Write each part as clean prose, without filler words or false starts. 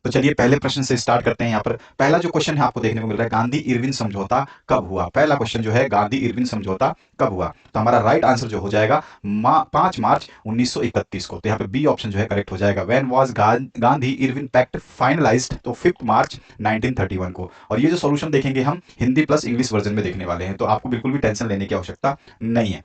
तो चलिए पहले प्रश्न से स्टार्ट करते हैं। यहाँ पर पहला जो क्वेश्चन है आपको देखने को मिल रहा है, गांधी इरविन समझौता कब हुआ। पहला क्वेश्चन जो है गांधी इरविन समझौता कब हुआ, तो हमारा राइट आंसर जो हो जाएगा 5 मार्च 1931 को। तो यहाँ पे बी ऑप्शन जो है करेक्ट हो जाएगा। When was Gandhi Irwin pact finalised, तो 5 मार्च 1931 को। और ये जो सॉल्यूशन देखेंगे हम हिंदी प्लस इंग्लिश वर्जन में देखने वाले हैं, तो आपको बिल्कुल भी टेंशन लेने की आवश्यकता नहीं है,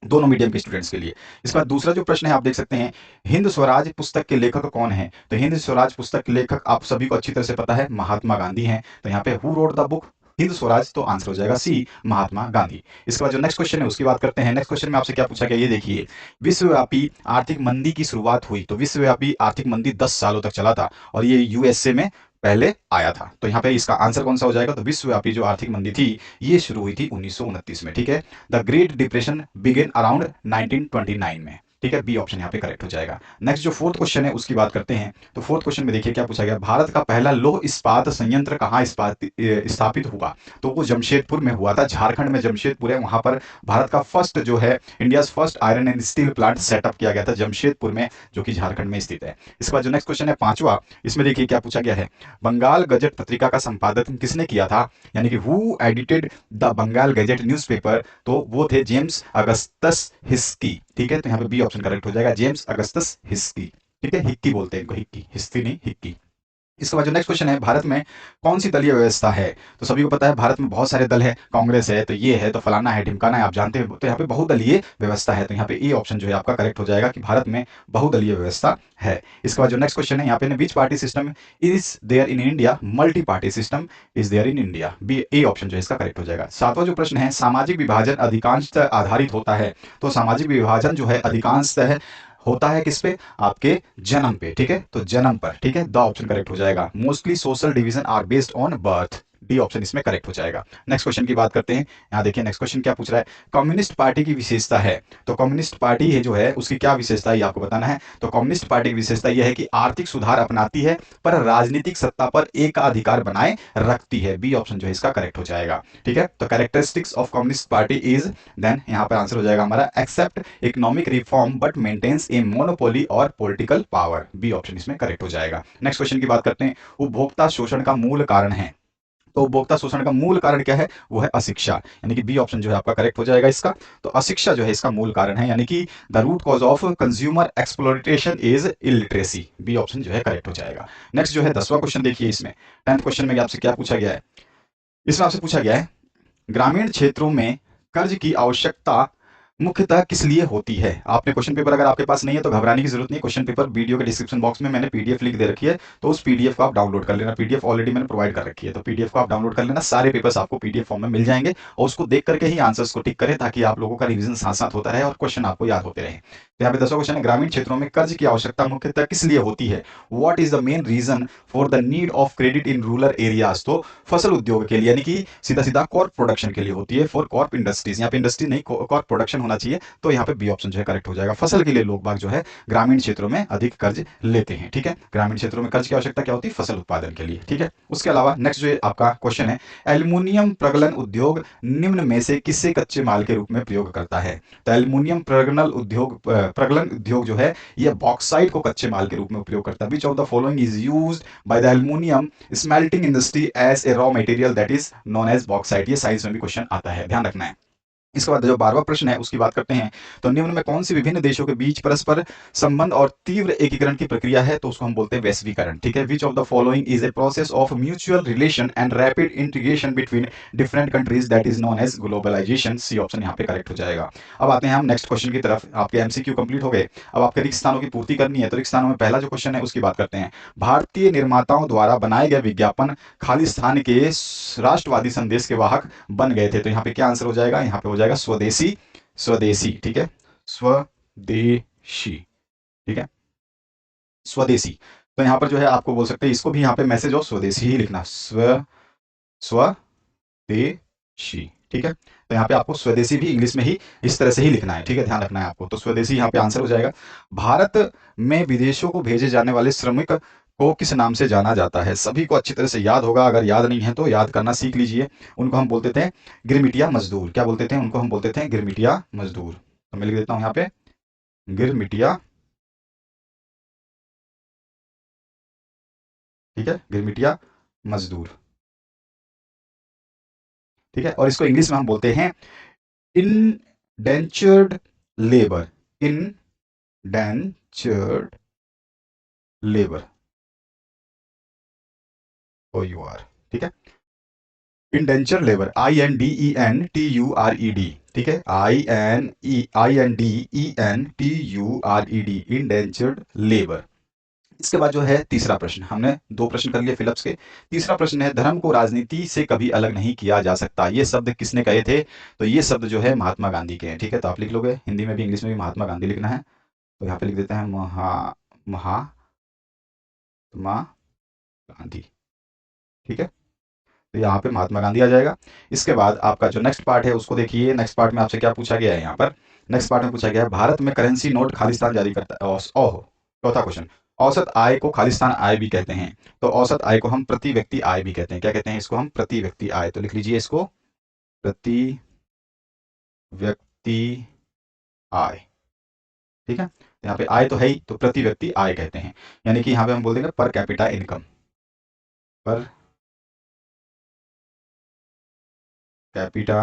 दोनों मीडियम के स्टूडेंट्स के लिए। इसके बाद दूसरा जो प्रश्न है आप देख सकते हैं, हिंद स्वराज पुस्तक के लेखक कौन है। तो हिंद स्वराज पुस्तक के लेखक आप सभी को अच्छी तरह से पता है, महात्मा गांधी हैं। तो यहाँ पे who wrote the book Hind Swaraj, तो आंसर हो जाएगा सी, महात्मा गांधी। इसके बाद जो नेक्स्ट क्वेश्चन है उसकी बात करते हैं। नेक्स्ट क्वेश्चन में आपसे क्या पूछा गया ये देखिए, विश्वव्यापी आर्थिक मंदी की शुरुआत हुई। तो विश्वव्यापी आर्थिक मंदी 10 सालों तक चला था और ये यूएसए में पहले आया था। तो यहाँ पे इसका आंसर कौन सा हो जाएगा, तो विश्वव्यापी जो आर्थिक मंदी थी ये शुरू हुई थी 1929 में, ठीक है। The great depression begin around 1929 में, ठीक है। बी ऑप्शन यहाँ पे करेक्ट हो जाएगा। नेक्स्ट जो फोर्थ क्वेश्चन है उसकी बात करते हैं। तो फोर्थ क्वेश्चन में देखिए क्या पूछा गया, भारत का पहला लौह इस्पात संयंत्र कहाँ स्थापित हुआ। तो वो जमशेदपुर में हुआ था, झारखंड में जमशेदपुर है, वहां पर भारत का फर्स्ट जो है India first iron and steel plant setup किया गया था जमशेदपुर में, जो कि झारखंड में स्थित है। इसके बाद जो नेक्स्ट क्वेश्चन है पांचवा, इसमें देखिए क्या पूछा गया है, बंगाल गजट पत्रिका का संपादन किसने किया था, यानी कि who edited the Bengal gazette newspaper. तो वो थे जेम्स अगस्टस हिस्की, ठीक है। तो यहाँ पे बी ऑप्शन करेक्ट हो जाएगा, जेम्स अगस्टस हिस्की, ठीक है। हिक्की बोलते हैं इनको, हिक्की, हिस्की नहीं, हिक्की। इसके बाद जो नेक्स्ट क्वेश्चन है, भारत में कौन सी दलीय व्यवस्था है। तो सभी को पता है भारत में बहुत सारे दल है, कांग्रेस है, तो ये है, तो फलाना है, ढिमकाना है, आप जानते हैं। तो यहाँ पे बहुदलीय व्यवस्था है, तो यहाँ पे ए ऑप्शन जो है आपका करेक्ट हो जाएगा कि भारत में बहुदलीय व्यवस्था है। इसके बाद जो नेक्स्ट क्वेश्चन है यहाँ पे, which party system is there in India, multi party system is there in India. B A option जो है इसका करेक्ट हो जाएगा। सातवां जो प्रश्न है, सामाजिक विभाजन अधिकांशतः आधारित होता है। तो सामाजिक विभाजन जो है अधिकांशतः होता है किस पे, आपके जन्म पे, ठीक है। तो जन्म पर, ठीक है, द ऑप्शन करेक्ट हो जाएगा। Mostly social division are based on birth, D option इसमें करेक्ट हो जाएगा। नेक्स्ट क्वेश्चन की बात करते हैं। यहाँ देखिए नेक्स्ट क्वेश्चन क्या पूछ रहा है, कम्युनिस्ट पार्टी की विशेषता है। तो कम्युनिस्ट पार्टी है जो है उसकी क्या विशेषता है आपको बताना है। तो कम्युनिस्ट पार्टी की विशेषता यह है कि आर्थिक सुधार अपनाती है पर राजनीतिक सत्ता पर एकाधिकार बनाए रखती है। बी ऑप्शन जो है इसका करेक्ट हो जाएगा, ठीक है। तो characteristics of communist party is, then यहाँ पर आंसर हो जाएगा हमारा, except economic reform but maintains a monopoly और पॉलिटिकल पावर। बी ऑप्शन इसमें करेक्ट हो जाएगा। नेक्स्ट क्वेश्चन की बात करते हैं, उपभोक्ता शोषण का मूल कारण है। तो उपभोक्ता शोषण का मूल कारण क्या है, वो है अशिक्षा, यानी कि बी ऑप्शन जो है आपका करेक्ट हो जाएगा इसका। तो अशिक्षा जो है इसका मूल कारण है, यानी कि the root cause of consumer exploitation is illiteracy. B option जो है करेक्ट हो जाएगा। नेक्स्ट जो है 10वां क्वेश्चन देखिए, इसमें 10th क्वेश्चन में आपसे क्या पूछा गया है। इसमें आपसे पूछा गया है, ग्रामीण क्षेत्रों में कर्ज की आवश्यकता मुख्यतः किस लिए होती है। आपने क्वेश्चन पेपर अगर आपके पास नहीं है तो घबराने की जरूरत नहीं है, क्वेश्चन पेपर वीडियो के डिस्क्रिप्शन बॉक्स में मैंने पीडीएफ लिंक दे रखी है, तो उस पीडीएफ को आप डाउनलोड कर लेना। पीडीएफ ऑलरेडी मैंने प्रोवाइड कर रखी है, तो पीडीएफ को आप डाउनलोड कर लेना, सारे पेपर्स आपको पीडीएफ फॉर्म में मिल जाएंगे और उसको देख करके ही आंसर्स को टिक करें, ताकि आप लोगों का रिवीजन साथ साथ होता रहे और क्वेश्चन आपको याद होते रहे। तो यहाँ पे 10वां क्वेश्चन है, ग्रामीण क्षेत्रों में कर्ज की आवश्यकता मुख्यतः किस लिए होती है, what is the main reason for the need of credit in rural areas. तो फसल उद्योग के लिए, यानी कि सीधा सीधा कॉर्प प्रोडक्शन के लिए होती है, फॉर कॉर्प इंडस्ट्रीज, यहाँ पे इंडस्ट्री नहीं कॉर्प प्रोडक्शन होना चाहिए। तो यहाँ पे बी ऑप्शन जो है करेक्ट हो जाएगा, फसल के लिए लोग बाग जो है ग्रामीण क्षेत्रों में अधिक कर्ज लेते हैं, ठीक है। ग्रामीण क्षेत्रों में कर्ज की आवश्यकता क्या होती है, फसल उत्पादन के लिए, ठीक है। उसके अलावा नेक्स्ट जो आपका क्वेश्चन है, एल्युमिनियम प्रगलन उद्योग निम्न में से किससे कच्चे माल के रूप में प्रयोग करता है। तो एल्युमिनियम प्रगलन उद्योग जो है ये बॉक्साइट को कच्चे माल के रूप में उपयोग करता है। Which of the following is used by the aluminium smelting industry as a raw material that is known as bauxite. ये साइंस में भी क्वेश्चन आता है, ध्यान रखना है। इसके बाद जो 12वां प्रश्न है उसकी बात करते हैं। तो निम्न में कौन सी विभिन्न देशों के बीच परस्पर संबंध और तीव्र एकीकरण की प्रक्रिया है, तो उसको हम बोलते हैं वैश्वीकरण, ठीक है। Which of the following is a process of mutual relation and rapid integration between different countries that is known as globalisation. C option यहाँ पे करेक्ट हो जाएगा। अब आते हैं हम नेक्स्ट क्वेश्चन की तरफ। आपके एमसीक्यू कंप्लीट हो गए, अब आपके रिक्त स्थानों की पूर्ति करनी है। तो रिक्त स्थानों में पहला जो क्वेश्चन है उसकी बात करते हैं, भारतीय निर्माताओं द्वारा बनाए गए विज्ञापन खालिस्तान के राष्ट्रवादी संदेश के वाहक बन गए थे। तो यहाँ पे क्या आंसर हो जाएगा, यहाँ पे हो जाएगा स्वदेशी, स्वदेशी, ठीक है, स्वदेशी, ठीक है, स्वदेशी। तो यहाँ पर जो है आपको बोल सकते हैं, इसको भी यहाँ पे मैसेज ऑफ स्वदेशी ही लिखना, स्वदेशी, ठीक है। तो यहाँ पे आपको स्वदेशी भी इंग्लिश में ही इस तरह से ही लिखना है, ठीक है, ध्यान रखना है आपको। तो स्वदेशी यहाँ पे आंसर हो जाएगा। भारत में विदेशों को भेजे जाने वाले श्रमिक को किस नाम से जाना जाता है, सभी को अच्छी तरह से याद होगा, अगर याद नहीं है तो याद करना सीख लीजिए। उनको हम बोलते थे गिरमिटिया मजदूर। क्या बोलते थे उनको, हम बोलते थे गिरमिटिया मजदूर। तो मैं लिख देता हूं यहाँ पे गिरमिटिया, ठीक है, गिरमिटिया मजदूर, ठीक है। और इसको इंग्लिश में हम बोलते हैं indentured labour, indentured labour, O U R, ठीक है। इंडेंचर लेबर, INDENTURED, ठीक है, INDENTURED, इंडेंचर्ड लेबर। इसके बाद जो है तीसरा प्रश्न, हमने दो प्रश्न कर लिए फिलिप्स के। तीसरा प्रश्न है, धर्म को राजनीति से कभी अलग नहीं किया जा सकता, ये शब्द किसने कहे थे? तो ये शब्द जो है महात्मा गांधी के हैं, ठीक है। तो आप लिख लोगे, हिंदी में भी इंग्लिश में भी महात्मा गांधी लिखना है, तो यहाँ पे लिख देते हैं महात्मा गांधी, ठीक है। तो यहाँ पे महात्मा गांधी आ जाएगा। इसके बाद आपका जो नेक्स्ट पार्ट है उसको देखिए। नेक्स्ट पार्ट में आपसे क्या पूछा गया है यहाँ पर? नेक्स्ट पार्ट में पूछा गया है, भारत में करेंसी नोट खालिस्तान जारी करता है। ओहो, चौथा क्वेश्चन, औसत आय को खालिस्तान आय भी कहते हैं। तो औसत आय को हम प्रति व्यक्ति आय भी कहते हैं। क्या कहते हैं इसको? हम प्रति व्यक्ति आय। तो लिख लीजिए इसको, प्रति व्यक्ति आय, ठीक है। तो यहाँ पे आय तो है ही, तो प्रति व्यक्ति आय कहते हैं। यानी कि यहाँ पे हम बोल देंगे per capita income, per capita,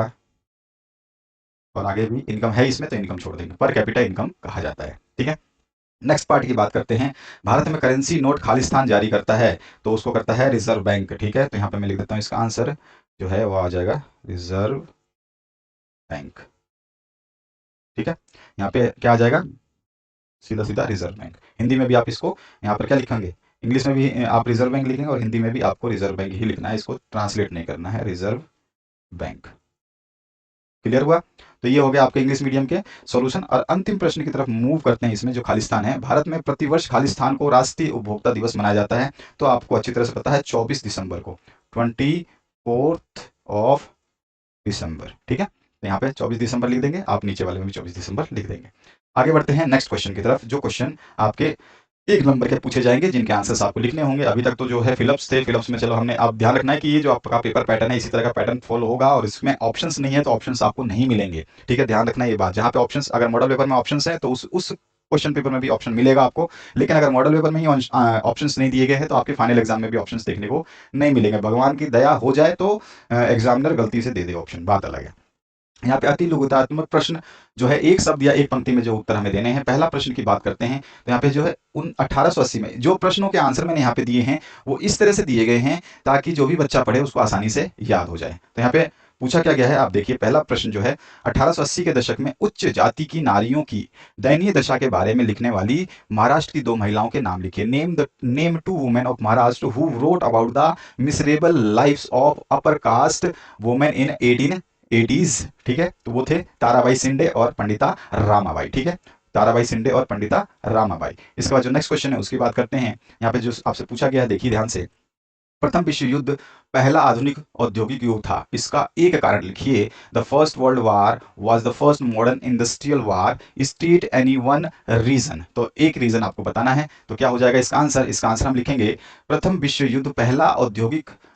और आगे भी इनकम है इसमें तो इनकम छोड़ देंगे, पर कैपिटा इनकम कहा जाता है, ठीक है। नेक्स्ट पार्ट की बात करते हैं, भारत में करेंसी नोट खालिस्तान जारी करता है, तो उसको करता है रिजर्व बैंक, ठीक है। तो यहाँ पे मैं लिख देता हूँ, इसका आंसर जो है वो आ जाएगा रिजर्व बैंक, ठीक है। यहाँ पे क्या आ जाएगा? सीधा सीधा रिजर्व बैंक। हिंदी में भी आप इसको यहाँ पर क्या लिखेंगे? इंग्लिश में भी आप रिजर्व बैंक लिखेंगे और हिंदी में भी आपको रिजर्व बैंक ही लिखना है, इसको ट्रांसलेट नहीं करना है, रिजर्व बैंक। क्लियर हुआ? तो ये हो गया आपके इंग्लिश मीडियम के सॉल्यूशन। और अंतिम प्रश्न की तरफ मूव करते हैं। इसमें जो खालिस्तान है, भारत में प्रतिवर्ष खालिस्तान को राष्ट्रीय उपभोक्ता दिवस मनाया जाता है, तो आपको अच्छी तरह से पता है 24 दिसंबर को, 24 दिसंबर, ठीक है। तो यहाँ पे 24 दिसंबर लिख देंगे, आप नीचे वाले में भी 24 दिसंबर लिख देंगे। आगे बढ़ते हैं नेक्स्ट क्वेश्चन की तरफ, जो क्वेश्चन आपके 1 नंबर के पूछे जाएंगे, जिनके आंसर्स आपको लिखने होंगे। अभी तक तो जो है फिलिप्स थे, फिलिप्स में चलो हमने, आप ध्यान रखना है कि ये जो आपका पेपर पैटर्न है इसी तरह का पैटर्न फॉलो होगा, और इसमें ऑप्शंस नहीं है तो ऑप्शंस आपको नहीं मिलेंगे, ठीक है। ध्यान रखना ये बात, जहाँ पे ऑप्शंस, अगर मॉडल पेपर में ऑप्शंस है तो उस क्वेश्चन पेपर में भी ऑप्शन मिलेगा आपको, लेकिन अगर मॉडल पेपर में ही ऑप्शंस नहीं दिए गए हैं तो आपके फाइनल एग्जाम में भी ऑप्शंस देखने को नहीं मिलेंगे। भगवान की दया हो जाए तो एग्जामिनर गलती से दे दे ऑप्शन, बात अलग है। यहाँ पे अति लघुतात्मक प्रश्न जो है, एक शब्द या एक पंक्ति में जो उत्तर हमें देने हैं। पहला प्रश्न की बात करते हैं, तो यहाँ पे जो है उन 1880 में जो प्रश्नों के आंसर मैंने यहाँ पे दिए हैं वो इस तरह से दिए गए हैं ताकि जो भी बच्चा पढ़े उसको आसानी से याद हो जाए। तो यहाँ पे पूछा क्या गया है, आप देखिए। पहला प्रश्न जो है, 1880 के दशक में उच्च जाति की नारियों की दयनीय दशा के बारे में लिखने वाली महाराष्ट्र की 2 महिलाओं के नाम लिखिए। Name 2 women of Maharashtra who wrote about the miserable lives of upper caste women in 1880s, ठीक है। तो वो थे ताराबाई शिंदे और पंडिता रामाबाई, ठीक है। ताराबाई शिंदे और पंडिता रामाबाई। इसके बाद जो नेक्स्ट क्वेश्चन है उसकी बात करते हैं। यहाँ पे जो आपसे पूछा गया है, देखिए ध्यान से, प्रथम विश्व युद्ध पहला आधुनिक औद्योगिक युग था, इसका एक कारण लिखिए। The first world war was the first modern industrial war, state any one reason. तो एक रीजन आपको बताना है, तो क्या हो जाएगा इसका आंसर? इसका आंसर हम लिखेंगे, प्रथम विश्व युद्ध पहला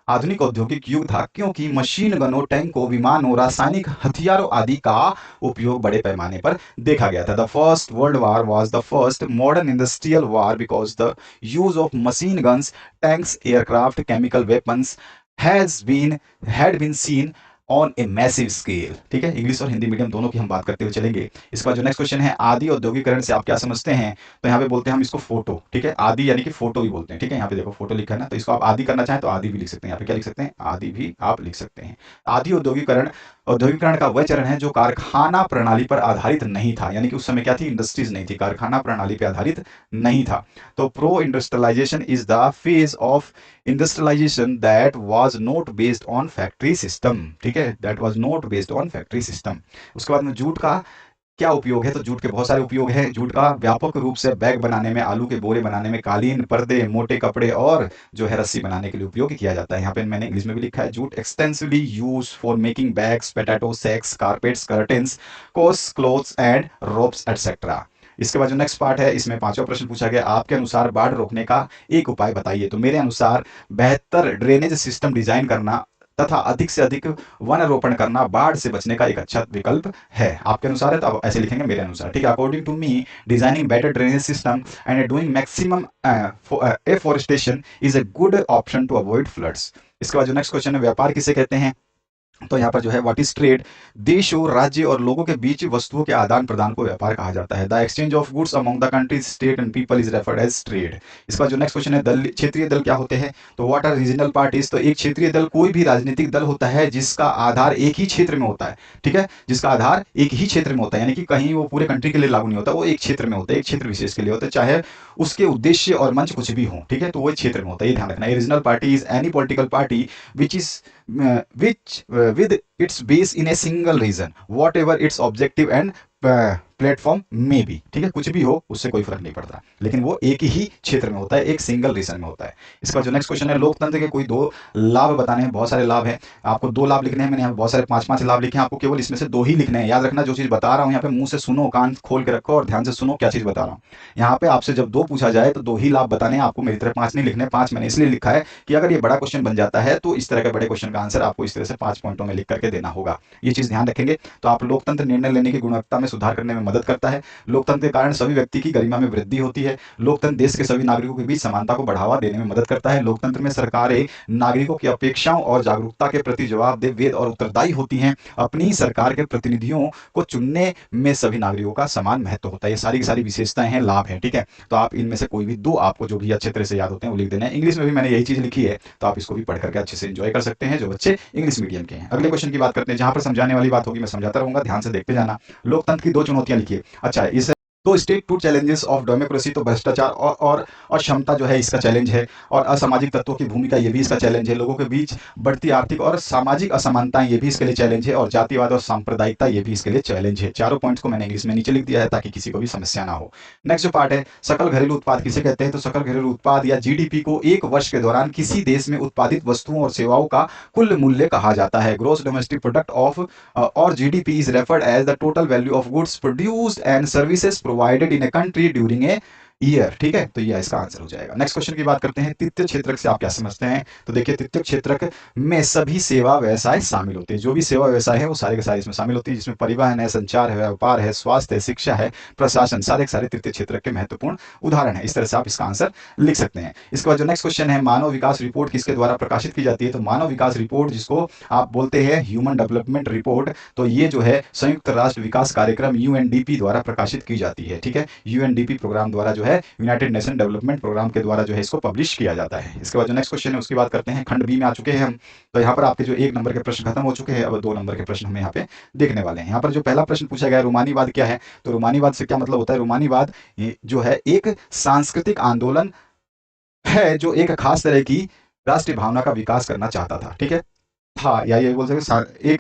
आधुनिक औद्योगिक युग था क्योंकि मशीन गनों, टैंकों, विमानों, रासायनिक हथियारों आदि का उपयोग बड़े पैमाने पर देखा गया था। The first world war was the first modern industrial war because the use of machine guns, tanks, aircraft, chemical weapons had been seen on a massive scale, ठीक है। इंग्लिश और हिंदी मीडियम दोनों की हम बात करते हुए चलेंगे। इसके बाद जो नेक्स्ट क्वेश्चन है, आदि औद्योगिकरण से आप क्या समझते हैं? तो यहाँ पे बोलते हैं हम इसको फोटो, ठीक है। आदि यानी कि फोटो भी बोलते हैं, ठीक है। यहाँ पे देखो फोटो लिखा है ना, तो इसको आप आदि करना चाहें तो आदि भी लिख सकते हैं। यहाँ पे क्या लिख सकते हैं? आदि भी आप लिख सकते हैं। आदि औद्योगिकरण का वह चरण है जो कारखाना प्रणाली पर आधारित नहीं था, यानी कि उस समय क्या थी? इंडस्ट्रीज नहीं थी, कारखाना प्रणाली पर आधारित नहीं था। तो pro industrialisation is the phase of industrialisation that was not based on factory system, ठीक है, that was not based on factory system. उसके बाद में जूट का क्या उपयोग है? तो जूट के बहुत सारे उपयोग हैं। जूट का व्यापक रूप से बैग बनाने में, आलू के बोरे बनाने में, कालीन, पर्दे, मोटे कपड़े और जो है रस्सी बनाने के लिए उपयोग किया जाता है। यहाँ पे मैंने इंग्लिश में भी लिखा है, jute extensively use for making bags, potato sacks, carpets, curtains, coats, clothes and ropes etcetera. इसके बाद जो नेक्स्ट पार्ट है, इसमें 5वां प्रश्न पूछा गया, आपके अनुसार बाढ़ रोकने का एक उपाय बताइए। तो मेरे अनुसार बेहतर ड्रेनेज सिस्टम डिजाइन करना तथा अधिक से अधिक वन रोपण करना बाढ़ से बचने का एक अच्छा विकल्प है। आपके अनुसार है तो आप ऐसे लिखेंगे मेरे अनुसार, ठीक है। According to me designing better drainage system and doing maximum afforestation is a good option to avoid floods. इसके बाद जो नेक्स्ट क्वेश्चन है, व्यापार किसे कहते हैं? तो यहाँ पर जो है व्हाट इज ट्रेड? देशों, राज्य और लोगों के बीच वस्तुओं के आदान प्रदान को व्यापार कहा जाता है। The exchange of goods among the countries, state and people is referred as trade. इसका जो नेक्स्ट क्वेश्चन है, दल, क्षेत्रीय दल क्या होते हैं? तो व्हाट आर रीजनल पार्टीज? तो एक क्षेत्रीय दल कोई भी राजनीतिक दल होता है जिसका आधार एक ही क्षेत्र में होता है, ठीक है, जिसका आधार एक ही क्षेत्र में होता है, यानी कि कहीं वो पूरे कंट्री के लिए लागू नहीं होता, वो एक क्षेत्र में होता है, एक क्षेत्र विशेष के लिए होता है, चाहे उसके उद्देश्य और मंच कुछ भी हो, ठीक है, तो वो एक क्षेत्र में होता है, ये ध्यान रखना। Regional party is any political party which is with its base in a single region, whatever its objective and platform में भी, ठीक है, कुछ भी हो उससे कोई फर्क नहीं पड़ता, लेकिन वो एक ही क्षेत्र में होता है, एक सिंगल रीजन में होता है। इसका जो नेक्स्ट क्वेश्चन है, लोकतंत्र के कोई दो लाभ बताने हैं। बहुत सारे लाभ हैं, आपको दो लाभ लिखने हैं, मैंने यहाँ बहुत सारे 5-5 लाभ लिखे हैं, आपको केवल इसमें से 2 ही लिखने हैं। याद रखना, जो चीज बता रहा हूँ यहाँ पे मुंह से सुनो, कान खोल के रखो और ध्यान से सुनो क्या चीज बता रहा हूँ। यहाँ पे आपसे जब 2 पूछा जाए तो 2 ही लाभ बताने हैं, आपको मेरी तरह 5 नहीं लिखने। 5 मैंने इसलिए लिखा है कि अगर ये बड़ा क्वेश्चन बन जाता है तो इस तरह के बड़े क्वेश्चन का आंसर आपको इस तरह से 5 पॉइंटों में लिख करके देना होगा। ये चीज ध्यान रखेंगे तो आप लोकतंत्र निर्णय लेने की गुणवत्ता में सुधार करने में मदद करता है। लोकतंत्र के कारण सभी व्यक्ति की गरिमा में वृद्धि होती है। लोकतंत्र देश के सभी नागरिकों के बीच समानता को बढ़ावा देने में मदद करता है। लोकतंत्र में सरकारें नागरिकों की अपेक्षाओं और जागरूकता के प्रति जवाबदेह, वेद और उत्तरदायी होती हैं। अपनी ही सरकार के प्रतिनिधियों को चुनने में सभी नागरिकों का समान महत्व होता है। ये सारी की सारी विशेषताएं हैं, लाभ हैं, ठीक है। तो आप इनमें से कोई भी 2 आपको जो भी अच्छे तरह से याद होते हैं वो लिख देना है। इंग्लिश में भी मैंने यही चीज लिखी है, तो आप इसको भी पढ़ करके अच्छे से एंजॉय कर सकते हैं जो बच्चे इंग्लिश मीडियम के हैं। अगले क्वेश्चन की बात करते हैं, जहां पर समझाने वाली बात होगी मैं समझाता रहूंगा, ध्यान से देखते जाना। लोकतंत्र की 2 चुनौतियां लिखिए। अच्छा, इस तो state two challenges of democracy, तो भ्रष्टाचार और अक्षमता जो है इसका चैलेंज है, और असामाजिक तत्वों की भूमिका ये भी इसका चैलेंज है। लोगों के बीच बढ़ती आर्थिक और सामाजिक असमानताएं ये भी इसके लिए चैलेंज है, और जातिवाद और सांप्रदायिकता ये भी इसके लिए चैलेंज है। चारों पॉइंट्स को मैंने इंग्लिश में नीचे लिख दिया है ताकि किसी को भी समस्या ना हो। नेक्स्ट जो पार्ट है, सकल घरेलू उत्पाद किसे कहते हैं? तो सकल घरेलू उत्पाद या जीडीपी को एक वर्ष के दौरान किसी देश में उत्पादित वस्तुओं और सेवाओं का कुल मूल्य कहा जाता है। Gross domestic product of or GDP is referred as the total value of goods produced and services provided in a country during a year, ठीक है, तो ये इसका आंसर हो जाएगा। नेक्स्ट क्वेश्चन की बात करते हैं, तृतीय क्षेत्रक से आप क्या समझते हैं? तो देखिए, तृतीय क्षेत्रक में सभी सेवा व्यवसाय शामिल होते हैं। जो भी सेवा व्यवसाय है वो सारे के सारे इसमें शामिल होती है, जिसमें परिवहन है, संचार है, व्यापार है, स्वास्थ्य है, शिक्षा है, प्रशासन, सारे के सारे तृतीय क्षेत्रक के महत्वपूर्ण उदाहरण है। इस तरह से आप इसका आंसर लिख सकते हैं। इसके बाद जो नेक्स्ट क्वेश्चन है, मानव विकास रिपोर्ट किसके द्वारा प्रकाशित की जाती है? तो मानव विकास रिपोर्ट, जिसको आप बोलते हैं ह्यूमन डेवलपमेंट रिपोर्ट, तो ये जो है संयुक्त राष्ट्र विकास कार्यक्रम यूएनडीपी द्वारा प्रकाशित की जाती है, ठीक है। यूएनडीपी प्रोग्राम द्वारा जो है, यूनाइटेड नेशन डेवलपमेंट प्रोग्राम के द्वारा जो है इसको पब्लिश किया जाता है। इसके बाद जो नेक्स्ट क्वेश्चन है उसकी बात करते हैं। खंड बी में आ चुके हैं हम, तो यहाँ पर आपके जो 1 नंबर के प्रश्न खत्म हो चुके हैं, अब 2 नंबर के प्रश्न हम यहाँ पे देखने वाले हैं। यहाँ पर जो पहला प्रश्न पूछा गया है, रोमानीवाद क्या है? तो रोमानीवाद से क्या मतलब होता है? रोमानीवाद जो है एक सांस्कृतिक आंदोलन है जो एक खास तरह की राष्ट्रीय भावना का विकास करना चाहता था, ठीक है। हाँ, या ये बोल सकते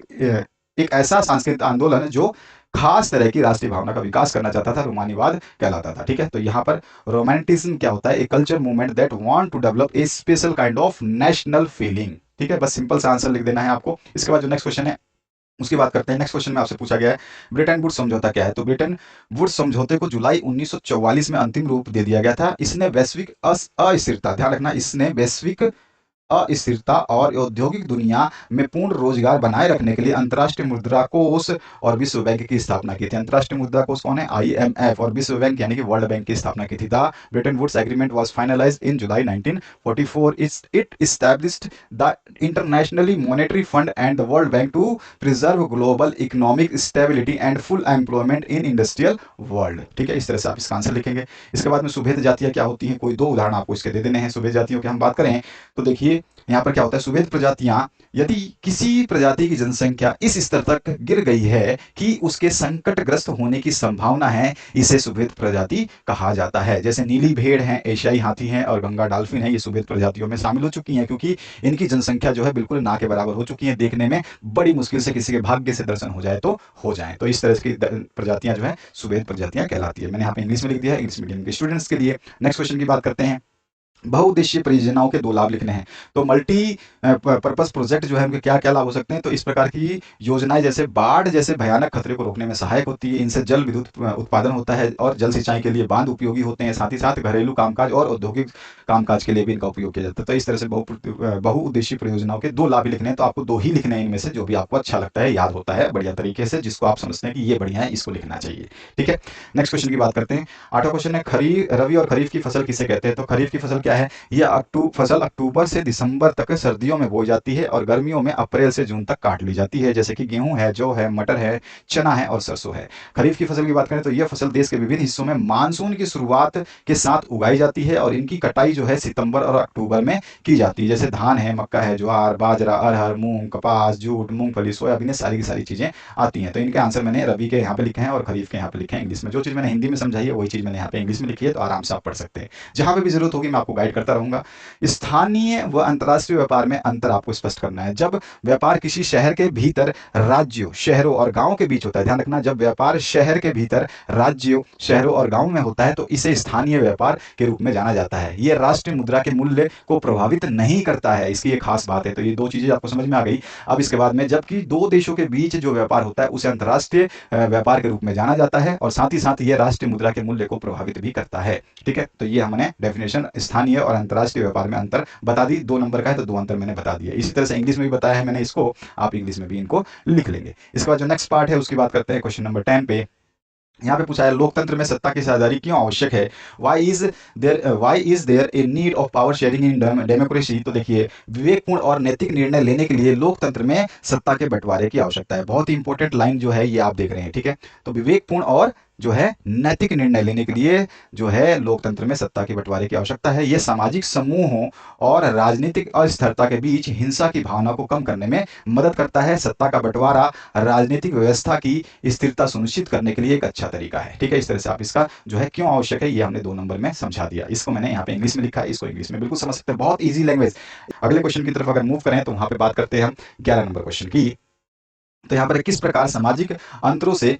एक ऐसा सांस्कृतिक आंदोलन जो खास तरह की राष्ट्रीय भावना का विकास करना चाहता था, रोमानीवाद कहलाता था, ठीक है। तो यहाँ पर रोमांटिज्म क्या होता है? A culture movement that want to develop a special kind of national feeling, ठीक है। बस सिंपल सा आंसर लिख देना है आपको। इसके बाद जो नेक्स्ट क्वेश्चन है उसकी बात करते हैं। नेक्स्ट क्वेश्चन में आपसे पूछा गया है, ब्रिटेन वुड्स समझौता क्या है? तो ब्रिटेन वुड्स समझौते को जुलाई 1944 में अंतिम रूप दे दिया गया था। इसने वैश्विक अस्थिरता, ध्यान रखना, इसने वैश्विक अस्थिरता और औद्योगिक दुनिया में पूर्ण रोजगार बनाए रखने के लिए अंतर्राष्ट्रीय मुद्रा कोष और विश्व बैंक की स्थापना की थी। अंतर्राष्ट्रीय मुद्रा कोष कौन है? आईएमएफ, और विश्व बैंक यानी कि वर्ल्ड बैंक की स्थापना की थी। The Bretton Woods agreement was finalised in July 1944। It established the internationally monetary fund and the World Bank to preserve global economic stability and full employment in industrial world, ठीक है। इस तरह से आप इसका आंसर लिखेंगे। इसके बाद में सुभेद जातियां क्या होती हैं? कोई 2 उदाहरण आपको इसके दे देने हैं। सुभेद जातियों की हम बात करें तो देखिए, यहाँ पर क्या होता है, सुभेद प्रजातियां, यदि किसी प्रजाति की जनसंख्या इस स्तर तक गिर गई है कि उसके संकटग्रस्त होने की संभावना है, इसे सुभेद प्रजाति कहा जाता है। जैसे नीली भेड़ है, एशियाई हाथी है और गंगा डॉल्फिन है, ये सुभेद प्रजातियों में शामिल हो चुकी हैं, क्योंकि इनकी जनसंख्या जो है बिल्कुल ना के बराबर हो चुकी है। देखने में बड़ी मुश्किल से किसी के भाग्य से दर्शन हो जाए तो हो जाए, तो इस तरह की प्रजातियां जो है सुभेद प्रजातियां कहलाती है। मैंने यहाँ पे इंग्लिश में लिख दिया है, इंग्लिश मीडियम के स्टूडेंट्स के लिए। नेक्स्ट क्वेश्चन की बात करते हैं। बहुउद्देशीय परियोजनाओं के 2 लाभ लिखने हैं। तो मल्टी पर्पस प्रोजेक्ट जो है उनके क्या-क्या लाभ हो सकते हैं? तो इस प्रकार की योजनाएँ जैसे बाढ़ जैसे भयानक खतरे को रोकने में सहायक होती है। इनसे जल विद्युत उत्पादन होता है और जल सिंचाई के लिए बांध उपयोगी होते हैं। साथ ही साथ घरेलू कामकाज और औद्योगिक कामकाज के लिए भी इनका उपयोग किया जाता है। तो इस तरह से बहुउद्देशीय परियोजनाओं के 2 लाभ ही लिखने हैं। तो आपको 2 ही लिखने हैं इनमें से, जो भी आपको अच्छा लगता है, याद होता है बढ़िया तरीके से, जिसको आप समझते हैं कि ये बढ़िया है, इसको लिखना चाहिए। ठीक है? नेक्स्ट क्वेश्चन की बात करते हैं। 8वां क्वेश्चन है रबी और खरीफ की फसल किसे कहते हैं? तो खरीफ की फसल क्या है? यह फसल अक्टूबर से दिसंबर तक सर्दियों में बोई जाती है और गर्मियों में अप्रैल से जून तक काट ली जाती है, जैसे कि गेहूं है, जौ है, मटर है, चना है और सरसों है। खरीफ की फसल की बात करें तो यह फसल देश के विभिन्न हिस्सों में मानसून की शुरुआत के साथ उगाई जाती है और इनकी कटाई जो है सितंबर और अक्टूबर में की जाती है। जैसे धान है, मक्का है, ज्वार, बाजरा, अरहर, मूंग, कपास, जूट, मूंगफली, सोयाबीन, सारी की सारी चीजें आती हैं। तो इनके आंसर मैंने रबी के यहाँ पे लिखे हैं और खरीफ के यहाँ पे लिखे हैं इंग्लिश में। जो चीज मैंने हिंदी में समझाई है वही चीज मैंने यहाँ पे इंग्लिश में लिखी है, तो आराम से आप पढ़ सकते हैं। जहां पे भी जरूरत होगी मैं आपको गाइड करता रहूंगा। स्थानीय व अंतर्राष्ट्रीय व्यापार में अंतर आपको स्पष्ट करना है। जब व्यापार किसी शहर के भीतर राज्यों, शहरों और गांवों के बीच होता है, ध्यान रखना, जब व्यापार शहर के भीतर राज्यों, शहरों और गांवों में होता है तो इसे स्थानीय व्यापार के रूप में जाना जाता है। यह राष्ट्रीय मुद्रा के मूल्य को प्रभावित नहीं करता है, इसकी एक खास बात है। तो ये 2 चीजें आपको समझ में आ गई। अब इसके बाद में, जबकि 2 देशों के बीच जो व्यापार होता है उसे अंतर्राष्ट्रीय व्यापार के रूप में जाना जाता है और साथ ही साथ यह राष्ट्रीय मुद्रा के मूल्य को प्रभावित भी करता है। ठीक है? तो ये हमने डेफिनेशन स्थानीय और अंतर्राष्ट्रीय व्यापार में अंतर बता दी। 2 नंबर का है तो 2 अंतर मैंने बता दिया। इसी तरह से इंग्लिश में भी बताया है मैंने इसको, आप इंग्लिश में भी इनको लिख लेंगे। इसके बाद जो नेक्स्ट पार्ट है उसकी बात करते हैं क्वेश्चन नंबर 10 पे। यहाँ पे पूछा है लोकतंत्र में सत्ता की साझेदारी क्यों आवश्यक है? Why is there a need of power sharing in democracy? तो देखिए, विवेकपूर्ण और नैतिक निर्णय लेने के लिए लोकतंत्र में सत्ता के बंटवारे की आवश्यकता है। बहुत ही इंपॉर्टेंट लाइन जो है ये आप देख रहे हैं। ठीक है? तो विवेकपूर्ण और जो है नैतिक निर्णय लेने के लिए जो है लोकतंत्र में सत्ता के बंटवारे की आवश्यकता है। यह सामाजिक समूहों और राजनीतिक अस्थिरता के बीच हिंसा की भावना को कम करने में मदद करता है। सत्ता का बंटवारा राजनीतिक व्यवस्था की स्थिरता सुनिश्चित करने के लिए एक अच्छा तरीका है। ठीक है? इस तरह से आप इसका जो है क्यों आवश्यक है ये हमने 2 नंबर में समझा दिया। इसको मैंने यहाँ पे इंग्लिश में लिखा है, इसको इंग्लिश में बिल्कुल समझ सकते हैं। बहुत ईजी लैंग्वेज। अगले क्वेश्चन की तरफ अगर मूव करें तो वहां पे बात करते हैं हम 11 नंबर क्वेश्चन की। तो यहाँ पर किस प्रकार सामाजिक अंतरों से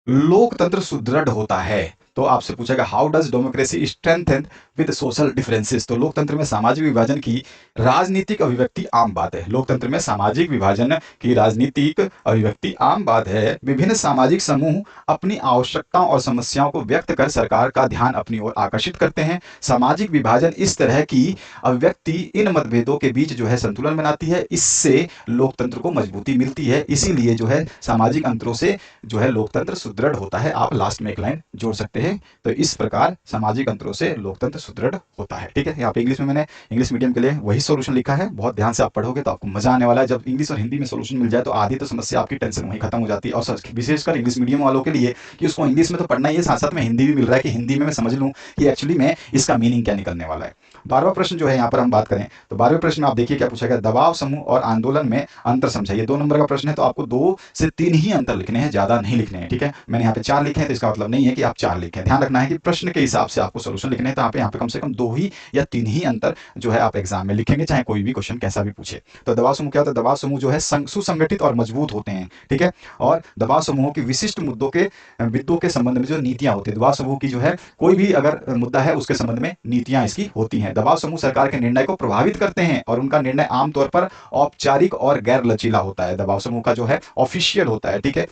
लोकतंत्र सुदृढ़ होता है? तो आपसे पूछेगा how does democracy strengthen with social differences? तो लोकतंत्र में सामाजिक विभाजन की राजनीतिक अभिव्यक्ति आम बात है। लोकतंत्र में सामाजिक विभाजन की राजनीतिक अभिव्यक्ति आम बात है। विभिन्न सामाजिक समूह अपनी आवश्यकताओं और समस्याओं को व्यक्त कर सरकार का ध्यान अपनी ओर आकर्षित करते हैं। सामाजिक विभाजन इस तरह की अभिव्यक्ति इन मतभेदों के बीच जो है संतुलन बनाती है। इससे लोकतंत्र को मजबूती मिलती है। इसीलिए जो है सामाजिक अंतरों से जो है लोकतंत्र सुदृढ़ होता है। आप लास्ट में एक लाइन जोड़ सकते हैं। तो इस प्रकार सामाजिक अंतरों से लोकतंत्र सुदृढ़ होता है। ठीक है? यहाँ पे इंग्लिश में मैंने इंग्लिश मीडियम के लिए वही सॉल्यूशन लिखा है। बहुत ध्यान से आप पढ़ोगे तो आपको मजा आने वाला है। जब इंग्लिश और हिंदी में सॉल्यूशन मिल जाए तो आधी तो समस्या आपकी टेंशन वहीं खत्म हो जाती है। और विशेषकर इंग्लिश मीडियम वालों के लिए कि उसको इंग्लिश में तो पढ़ना ही है, साथ साथ में हिंदी भी मिल रहा है कि हिंदी में मैं समझ लूँ कि एक्चुअली में इसका मीनिंग क्या निकलने वाला है। 12वां प्रश्न जो है यहाँ पर हम बात करें तो 12वें प्रश्न में आप देखिए क्या पूछा गया, दबाव समूह और आंदोलन में अंतर समझाइए। 2 नंबर का प्रश्न है तो आपको 2 से 3 ही अंतर लिखने हैं, ज्यादा नहीं लिखने हैं। ठीक है? मैंने यहाँ पे 4 लिखे हैं तो इसका मतलब नहीं है कि आप 4 लिखें। ध्यान रखना है कि प्रश्न के हिसाब से आपको सोल्यूशन लिखने हैं। तो यहाँ पे कम से कम 2 ही या 3 ही अंतर जो है आप एग्जाम में लिखेंगे, चाहे कोई भी क्वेश्चन कैसा भी पूछे। तो दबाव समूह क्या होता है? दबाव समूह जो है सुसंगठित और मजबूत होते हैं। ठीक है? और दबाव समूहों की विशिष्ट मुद्दों के संबंध में जो नीतियां होती है, दबाव समूह की जो है कोई भी अगर मुद्दा है उसके संबंध में नीतियां इसकी होती हैं। दबाव समूह सरकार के निर्णय को प्रभावित करते हैं और उनका निर्णय आमतौर पर औपचारिक और गैर लचीला होता है। दबाव समूह का जो है ऑफिशियल होता है। ठीक है?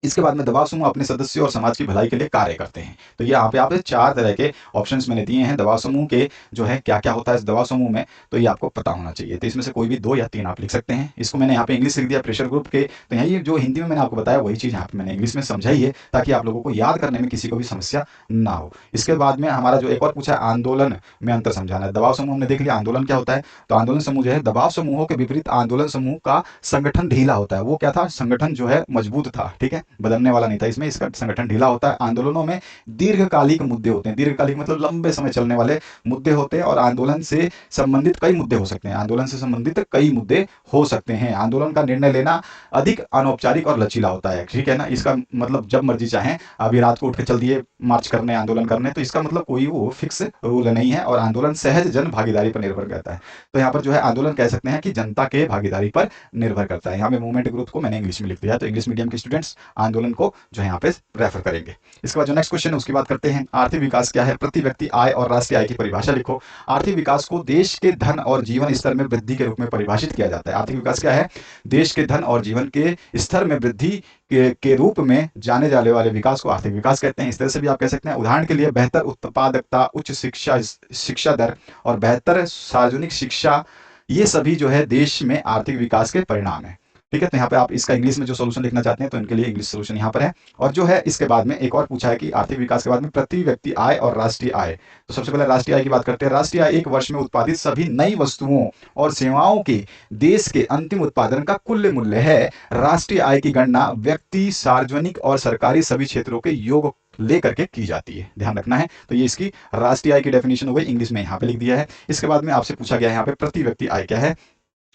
इसके बाद में दबाव समूह अपने सदस्यों और समाज की भलाई के लिए कार्य करते हैं। तो ये यहाँ पे आप 4 तरह के ऑप्शंस मैंने दिए हैं दबाव समूह के, जो है क्या क्या होता है इस दबाव समूह में, तो ये आपको पता होना चाहिए। तो इसमें से कोई भी 2 या 3 आप लिख सकते हैं। इसको मैंने यहाँ पे इंग्लिश लिख दिया प्रेशर ग्रुप के। तो यहाँ ये जो हिंदी में मैंने आपको बताया वही चीज़ यहाँ पे मैंने इंग्लिश में समझाई है ताकि आप लोगों को याद करने में किसी को भी समस्या ना हो। इसके बाद में हमारा जो एक और पूछा है आंदोलन में अंतर समझाना है। दबाव समूह हमने देख लिया, आंदोलन क्या होता है? तो आंदोलन समूह जो है दबाव समूहों के विपरीत आंदोलन समूह का संगठन ढीला होता है। वो क्या था? संगठन जो है मजबूत था। ठीक है? बदलने वाला नहीं था। इसमें इसका संगठन ढीला होता है। आंदोलनों में दीर्घकालिक मुद्दे होते हैं। दीर्घकालिक मतलब लंबे समय चलने वाले मुद्दे होते हैं और आंदोलन से संबंधित कई मुद्दे हो सकते हैं। आंदोलन से संबंधित कई मुद्दे हो सकते हैं। आंदोलन का निर्णय लेना अधिक अनौपचारिक और लचीला होता है। ठीक है ना? इसका मतलब जब मर्जी चाहें अभी रात को उठ के चल दिए मार्च करने, आंदोलन करने, तो इसका मतलब कोई वो फिक्स रूल नहीं है और आंदोलन सहज जन भागीदारी पर निर्भर करता है। तो यहाँ पर जो है आंदोलन कह सकते हैं कि जनता के भागीदारी पर निर्भर करता है। यहाँ पे मूवमेंट ग्रुप को मैंने इंग्लिश में लिख दिया। तो इंग्लिश मीडियम के स्टूडेंट्स आंदोलन को जो है यहाँ पे रेफर करेंगे। इसके बाद जो नेक्स्ट क्वेश्चन है उसकी बात करते हैं। आर्थिक विकास क्या है? प्रति व्यक्ति आय और राष्ट्रीय आय की परिभाषा लिखो। आर्थिक विकास को देश के धन और जीवन स्तर में वृद्धि के रूप में परिभाषित किया जाता है। आर्थिक विकास क्या है? देश के धन और जीवन के स्तर में वृद्धि के रूप में जाने जाने वाले विकास को आर्थिक विकास कहते हैं। इस तरह से भी आप कह सकते हैं। उदाहरण के लिए बेहतर उत्पादकता, उच्च शिक्षा दर और बेहतर सार्वजनिक शिक्षा, ये सभी जो है देश में आर्थिक विकास के परिणाम है। ठीक है, तो यहाँ पे आप इसका इंग्लिश में जो सोल्यूशन लिखना चाहते हैं तो इनके लिए इंग्लिश सोल्यूशन यहाँ पर है। और जो है इसके बाद में एक और पूछा है कि आर्थिक विकास के बाद में प्रति व्यक्ति आय और राष्ट्रीय आय। तो सबसे पहले राष्ट्रीय आय की बात करते हैं। राष्ट्रीय आय एक वर्ष में उत्पादित सभी नई वस्तुओं और सेवाओं के देश के अंतिम उत्पादन का कुल मूल्य है। राष्ट्रीय आय की गणना व्यक्ति, सार्वजनिक और सरकारी सभी क्षेत्रों के योग लेकर के की जाती है, ध्यान रखना है। तो ये इसकी राष्ट्रीय आय की डेफिनेशन हो गई, इंग्लिश में यहाँ पे लिख दिया है। इसके बाद में आपसे पूछा गया है यहाँ पे प्रति व्यक्ति आय क्या है।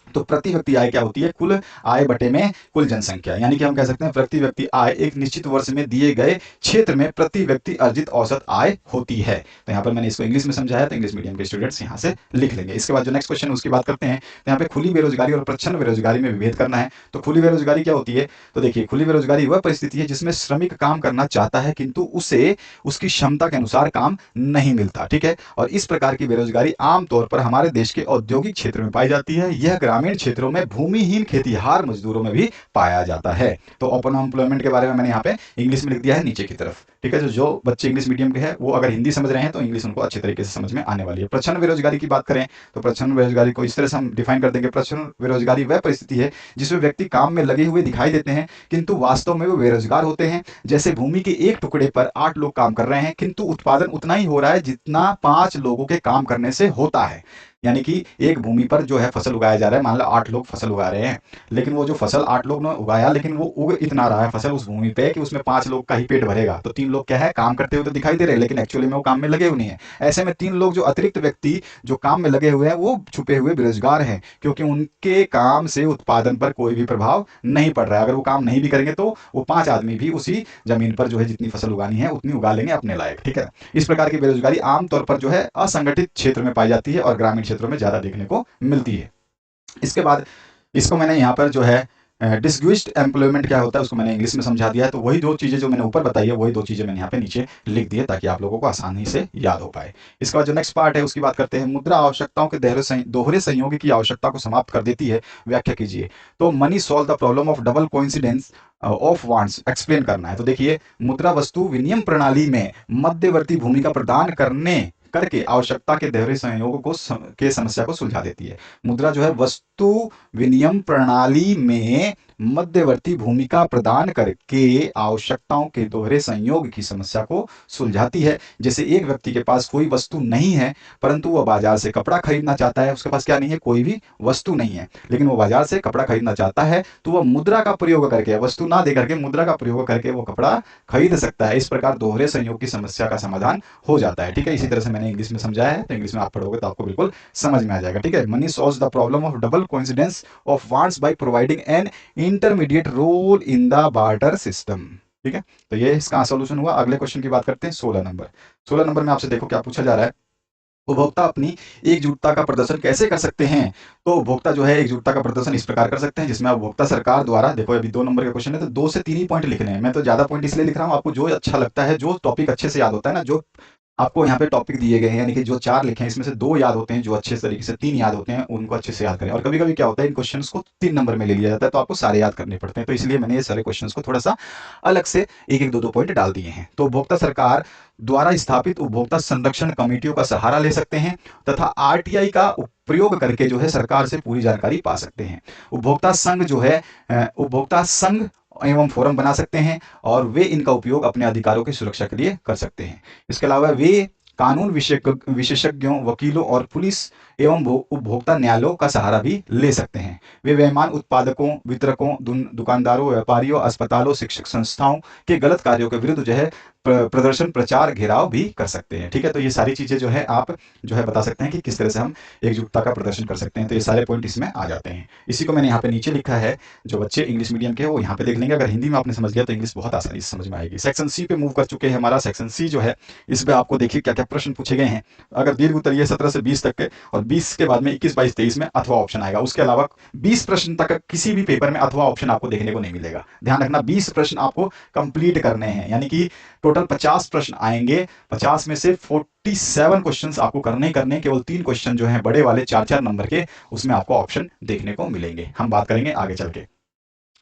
तो प्रति व्यक्ति आय क्या होती है? कुल आय बटे में कुल जनसंख्या, यानी कि हम कह सकते हैं प्रति व्यक्ति आय एक निश्चित वर्ष में दिए गए क्षेत्र में प्रति व्यक्ति अर्जित औसत आय होती है। तो यहाँ पर मैंने इसको इंग्लिश में समझाया, तो इंग्लिश मीडियम के स्टूडेंट्स यहाँ से लिख लेंगे। इसके बाद जो नेक्स्ट क्वेश्चन उसकी बात करते हैं। तो यहाँ पे खुली बेरोजगारी और प्रच्छन्न बेरोजगारी में विभेद करना है। तो खुली बेरोजगारी क्या होती है? तो देखिए, खुली बेरोजगारी वह परिस्थिति है जिसमें श्रमिक काम करना चाहता है किंतु उसे उसकी क्षमता के अनुसार काम नहीं मिलता। ठीक है, और इस प्रकार की बेरोजगारी आमतौर पर हमारे देश के औद्योगिक क्षेत्र में पाई जाती है। यह ग्रामीण क्षेत्रों में भूमिहीन खेतीहार मजदूरों में भी पाया जाता है। तो ओपन एम्प्लॉयमेंट के बारे में मैंने यहाँ पे इंग्लिश में लिख दिया है नीचे की तरफ। ठीक है, जो बच्चे इंग्लिश मीडियम के हैं वो अगर हिंदी समझ रहे हैं तो इंग्लिश उनको अच्छे तरीके से समझ में आने वाली है। प्रच्छन्न बेरोजगारी की बात करें तो प्रच्छन्न बेरोजगारी को इस तरह से हम डिफाइन कर देंगे। प्रच्छन्न बेरोजगारी वह परिस्थिति है जिसमें व्यक्ति काम में लगे हुए दिखाई देते हैं किंतु वास्तव में वो बेरोजगार होते हैं। जैसे भूमि के एक टुकड़े पर 8 लोग काम कर रहे हैं किंतु उत्पादन उतना ही हो रहा है जितना 5 लोगों के काम करने से होता है। यानी कि एक भूमि पर जो है फसल उगाया जा रहा है, मान लो 8 लोग फसल उगा रहे हैं, लेकिन वो जो फसल 8 लोग ने उगाया लेकिन वो उग इतना रहा है फसल उस भूमि पे कि उसमें 5 लोग का ही पेट भरेगा। तो 3 लोग क्या है, काम करते हुए तो दिखाई दे रहे हैं लेकिन एक्चुअली में वो काम में लगे हुए नहीं है। ऐसे में 3 लोग जो अतिरिक्त व्यक्ति जो काम में लगे हुए हैं वो छुपे हुए बेरोजगार हैं, क्योंकि उनके काम से उत्पादन पर कोई भी प्रभाव नहीं पड़ रहा है। अगर वो काम नहीं भी करेंगे तो वो 5 आदमी भी उसी जमीन पर जो है जितनी फसल उगानी है उतनी उगा लेंगे अपने लायक। ठीक है, इस प्रकार की बेरोजगारी आमतौर पर जो है असंगठित क्षेत्र में पाई जाती है और ग्रामीण क्षेत्रों में ज्यादा देखने को मिलती है। इसके बाद इसको मैंने यहाँ पर जो है डिस्ग्विस्ड एम्प्लॉयमेंट क्या होता है उसको मैंने इंग्लिश में समझा दिया है। तो वही 2 चीजें जो मैंने ऊपर बताई है वही 2 चीजें मैंने यहाँ पे नीचे लिख दी है ताकि आप लोगों को आसानी से याद हो पाए। इसके बाद जो नेक्स्ट पार्ट है उसकी बात करते हैं। मुद्रा आवश्यकताओं के दोहरे संयोग की आवश्यकता को समाप्त कर देती है, व्याख्या कीजिए। तो money solve the problem of double coincidence of wants, explain करना है। तो देखिए, मुद्रा वस्तु विनिमय प्रणाली में मध्यवर्ती भूमिका प्रदान करके आवश्यकता के दोहरे संयोग के समस्या को सुलझा देती है। मुद्रा जो है वस्तु विनिमय प्रणाली में मध्यवर्ती भूमिका प्रदान करके आवश्यकताओं के दोहरे संयोग की समस्या को सुलझाती है। जैसे एक व्यक्ति के पास कोई वस्तु नहीं है परंतु वह बाजार से कपड़ा खरीदना चाहता है, उसके पास क्या नहीं है, कोई भी वस्तु नहीं है, लेकिन वो बाजार से कपड़ा खरीदना चाहता है तो वह मुद्रा का प्रयोग करके, वस्तु ना दे करके मुद्रा का प्रयोग करके वो कपड़ा खरीद सकता है। इस प्रकार दोहरे संयोग की समस्या का समाधान हो जाता है। ठीक है, इसी तरह से मैंने इंग्लिश में समझाया है, तो इंग्लिश में आप पढ़ोगे तो आपको बिल्कुल समझ में आ जाएगा। ठीक है, money solves the problem of double coincidence of wants by providing an intermediate role in the barter system. ठीक है, तो ये इसका सॉल्यूशन हुआ। अगले क्वेश्चन की बात करते हैं 16 नंबर। 16 नंबर में आपसे देखो क्या पूछा जा रहा है। उपभोक्ता अपनी एकजुटता का प्रदर्शन कैसे कर सकते हैं? तो उपभोक्ता जो है एकजुटता का प्रदर्शन इस प्रकार कर सकते हैं जिसमें उपभोक्ता सरकार द्वारा, देखो अभी 2 नंबर का क्वेश्चन है तो 2 से 3 ही पॉइंट लिखने हैं। मैं तो ज्यादा पॉइंट इसलिए लिख रहा हूँ, आपको जो अच्छा लगता है, जो टॉपिक अच्छे से याद होता है ना, जो आपको यहाँ पे टॉपिक दिए गए हैं, यानी कि जो 4 लिखे हैं इसमें से 2 याद होते हैं, जो अच्छे तरीके से 3 याद होते हैं उनको अच्छे से याद करें। और कभी कभी क्या होता है, इन क्वेश्चंस को 3 नंबर में ले लिया जाता है तो आपको सारे याद करने पड़ते हैं। तो इसलिए मैंने ये सारे क्वेश्चंस को थोड़ा सा अलग से 1-1, 2-2 पॉइंट डाल दिए हैं। तो उपभोक्ता सरकार द्वारा स्थापित उपभोक्ता संरक्षण कमेटियों का सहारा ले सकते हैं तथा आरटीआई का प्रयोग करके जो है सरकार से पूरी जानकारी पा सकते हैं। उपभोक्ता संघ जो है उपभोक्ता संघ एवं फोरम बना सकते हैं और वे इनका उपयोग अपने अधिकारों की सुरक्षा के लिए कर सकते हैं। इसके अलावा वे कानून विशेषज्ञों, वकीलों और पुलिस एवं उपभोक्ता न्यायालयों का सहारा भी ले सकते हैं। वे बेईमान उत्पादकों, वितरकों, दुकानदारों, व्यापारियों, अस्पतालों, शिक्षक संस्थाओं के गलत कार्यों के विरुद्ध जो है प्रदर्शन, प्रचार, घेराव भी कर सकते हैं। ठीक है, तो ये सारी चीजें जो है आप जो है बता सकते हैं कि किस तरह से हम एकजुटता का प्रदर्शन कर सकते हैं। तो ये सारे पॉइंट इसमें आ जाते हैं। इसी को मैंने यहाँ पे नीचे लिखा है, जो बच्चे इंग्लिश मीडियम के वो यहाँ पे देख लेंगे। अगर हिंदी में आपने समझ लिया तो इंग्लिश बहुत आसानी से समझ में आएगी। सेक्शन सी पे मूव कर चुके हैं। हमारा सेक्शन सी जो है, इस पे आपको देखिए क्या क्या प्रश्न पूछे गए हैं। अगर दीर्घ उत्तरीय 17 से 20 तक के, और 20 के बाद में 21, 22, 23 में अथवा ऑप्शन आएगा। उसके अलावा 20 प्रश्न तक किसी भी पेपर में अथवा ऑप्शन आपको देखने को नहीं मिलेगा। ध्यान रखना, 20 प्रश्न आपको कंप्लीट करने हैं, यानी कि टोटल 50 प्रश्न आएंगे। 50 में से 47 क्वेश्चंस आपको करने ही करने, केवल 3 क्वेश्चन जो हैं बड़े वाले 4-4 नंबर के, उसमें आपको ऑप्शन देखने को मिलेंगे। हम बात करेंगे आगे चल के।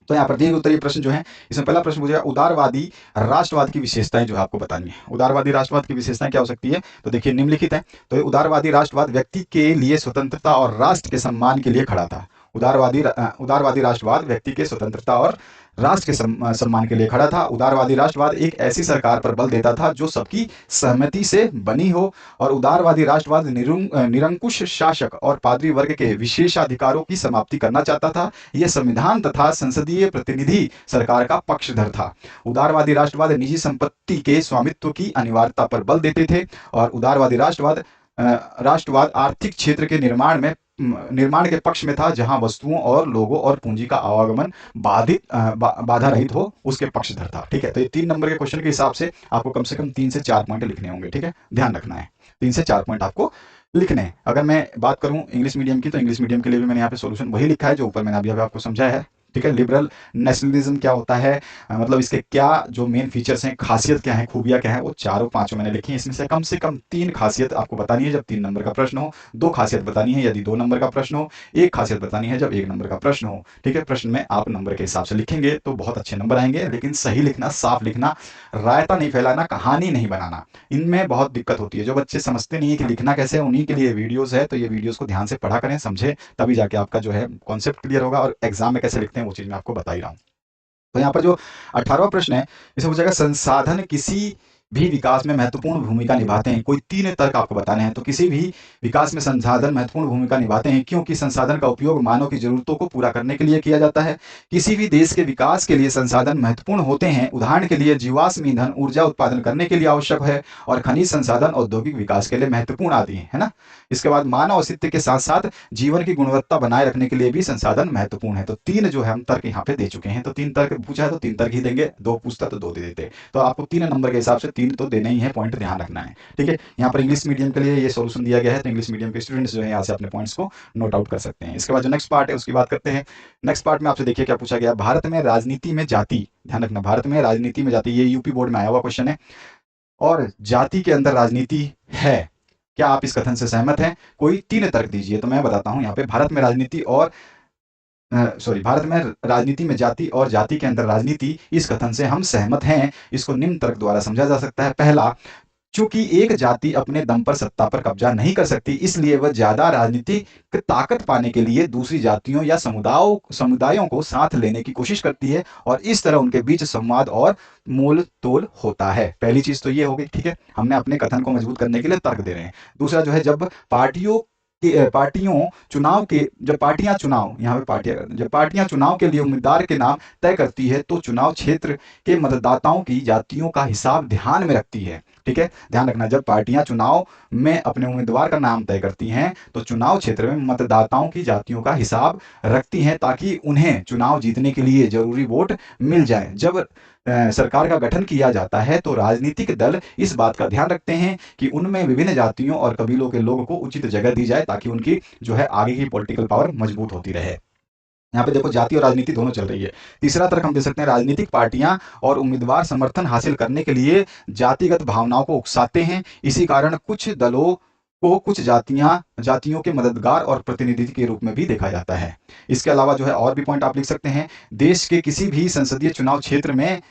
तो यहाँ पर दीर्घ उत्तरीय प्रश्न जो है, इसमें पहला प्रश्न पूछेगा उदारवादी राष्ट्रवाद की विशेषताएं जो है आपको बतानी है। उदारवादी राष्ट्रवाद की विशेषताएं क्या हो सकती है, तो देखिए निम्नलिखित है। तो उदारवादी राष्ट्रवाद व्यक्ति के लिए स्वतंत्रता और राष्ट्र के सम्मान के लिए खड़ा था। उदारवादी राष्ट्रवाद व्यक्ति के स्वतंत्रता और राष्ट्र के सम्मान के लिए खड़ा था। उदारवादी राष्ट्रवाद एक ऐसी सरकार पर बल देता था जो सबकी सहमति से बनी हो, और उदारवादी राष्ट्रवाद निरंकुश शासक और पादरी वर्ग के विशेषाधिकारों की समाप्ति करना चाहता था। यह संविधान तथा संसदीय प्रतिनिधि सरकार का पक्षधर था। उदारवादी राष्ट्रवाद निजी संपत्ति के स्वामित्व की अनिवार्यता पर बल देते थे, और उदारवादी राष्ट्रवाद आर्थिक क्षेत्र के निर्माण के पक्ष में था, जहां वस्तुओं और लोगों और पूंजी का आवागमन बाधा रहित हो, उसके पक्षधर था। ठीक है, तो ये 3 नंबर के क्वेश्चन के हिसाब से आपको कम से कम 3 से 4 पॉइंट लिखने होंगे। ठीक है, ध्यान रखना है, 3 से 4 पॉइंट आपको लिखने हैं। अगर मैं बात करूं इंग्लिश मीडियम की, तो इंग्लिश मीडियम के लिए भी मैंने यहाँ पे सोल्यूशन वही लिखा है जो ऊपर मैंने अभी आपको समझाया है। ठीक है, लिबरल नेशनलिज्म क्या होता है, मतलब इसके क्या जो मेन फीचर्स हैं, खासियत क्या है, खूबियां क्या है, वो चारों पांचों मैंने लिखी है। इसमें से कम 3 खासियत आपको बतानी है जब 3 नंबर का प्रश्न हो, 2 खासियत बतानी है यदि 2 नंबर का प्रश्न हो, 1 खासियत बतानी है जब 1 नंबर का प्रश्न हो। ठीक है, प्रश्न में आप नंबर के हिसाब से लिखेंगे तो बहुत अच्छे नंबर आएंगे, लेकिन सही लिखना, साफ लिखना, रायता नहीं फैलाना, कहानी नहीं बनाना, इनमें बहुत दिक्कत होती है। जो बच्चे समझते नहीं है कि लिखना कैसे है, उन्हीं के लिए वीडियोस है। तो ये वीडियोस को ध्यान से पढ़ा करें, समझे, तभी जाके आपका जो है कॉन्सेप्ट क्लियर होगा, और एग्जाम में कैसे लिखते हैं वो चीज मैं आपको बता ही रहा हूं। तो यहाँ पर जो 18वां प्रश्न है, इसे पूछेगा संसाधन किसी भी विकास में महत्वपूर्ण भूमिका निभाते हैं। कोई 3 तर्क आपको बताने हैं। तो किसी भी विकास में संसाधन महत्वपूर्ण भूमिका निभाते हैं क्योंकि संसाधन का उपयोग मानव की जरूरतों को पूरा करने के लिए किया जाता है। किसी भी देश के विकास के लिए संसाधन महत्वपूर्ण होते हैं। उदाहरण के लिए जीवाश्म ईंधन ऊर्जा उत्पादन करने के लिए आवश्यक है, और खनिज संसाधन औद्योगिक विकास के लिए महत्वपूर्ण आदि है ना। इसके बाद मानव अस्तित्व के साथ साथ जीवन की गुणवत्ता बनाए रखने के लिए भी संसाधन महत्वपूर्ण है। तो 3 जो है हम तर्क यहाँ पे दे चुके हैं। तो 3 तर्क पूछा है तो 3 तर्क ही देंगे, 2 पूछता तो 2 दे देते। तो आपको 3 नंबर के हिसाब से 3 तो देने ही है, पॉइंट ध्यान रखना है। ठीक है, यहाँ पर इंग्लिश मीडियम के लिए ये सोल्यूशन दिया गया है, तो इंग्लिश मीडियम के स्टूडेंट्स जो है यहाँ से अपने पॉइंट्स को नोट आउट कर सकते हैं। इसके बाद जो नेक्स्ट पार्ट है उसकी बात करते हैं। नेक्स्ट पार्ट में आपसे देखिए क्या पूछा गया, भारत में राजनीति में जाति, ध्यान रखना, भारत में राजनीति में जाति, ये यूपी बोर्ड में आया हुआ क्वेश्चन है, और जाति के अंदर राजनीति है। क्या आप इस कथन से सहमत हैं? कोई 3 तर्क दीजिए। तो मैं बताता हूं यहाँ पे, भारत में राजनीति में जाति और जाति के अंदर राजनीति, इस कथन से हम सहमत हैं। इसको निम्न तर्क द्वारा समझा जा सकता है। पहला, चूंकि एक जाति अपने दम पर सत्ता पर कब्जा नहीं कर सकती, इसलिए वह ज्यादा राजनीतिक ताकत पाने के लिए दूसरी जातियों या समुदायों को साथ लेने की कोशिश करती है, और इस तरह उनके बीच संवाद और मोल तोल होता है। पहली चीज तो ये हो गई। ठीक है, हमने अपने कथन को मजबूत करने के लिए तर्क दे रहे हैं। दूसरा जो है, जब पार्टियां चुनाव के लिए उम्मीदवार के नाम तय करती है, तो चुनाव क्षेत्र के मतदाताओं की जातियों का हिसाब ध्यान में रखती है। ठीक है, ध्यान रखना, जब पार्टियां चुनाव में अपने उम्मीदवार का नाम तय करती हैं, तो चुनाव क्षेत्र में मतदाताओं की जातियों का हिसाब रखती हैं, ताकि उन्हें चुनाव जीतने के लिए जरूरी वोट मिल जाए। जब सरकार का गठन किया जाता है, तो राजनीतिक दल इस बात का ध्यान रखते हैं कि उनमें विभिन्न जातियों और कबीलों के लोगों को उचित जगह दी जाए, ताकि उनकी जो है आगे की पॉलिटिकल पावर मजबूत होती रहे। यहाँ पे देखो, जाति और राजनीति दोनों चल रही है। तीसरा तर्क हम दे सकते हैं, राजनीतिक पार्टियां और उम्मीदवार समर्थन हासिल करने के लिए जातिगत भावनाओं को उकसाते हैं। इसी कारण कुछ दलों को कुछ जातियों के मददगार और प्रतिनिधि के रूप में भी देखा जाता है। इसके अलावा जो है और भी पॉइंट आप लिख सकते हैं। देश के किसी भी संसदीय चुनाव क्षेत्र में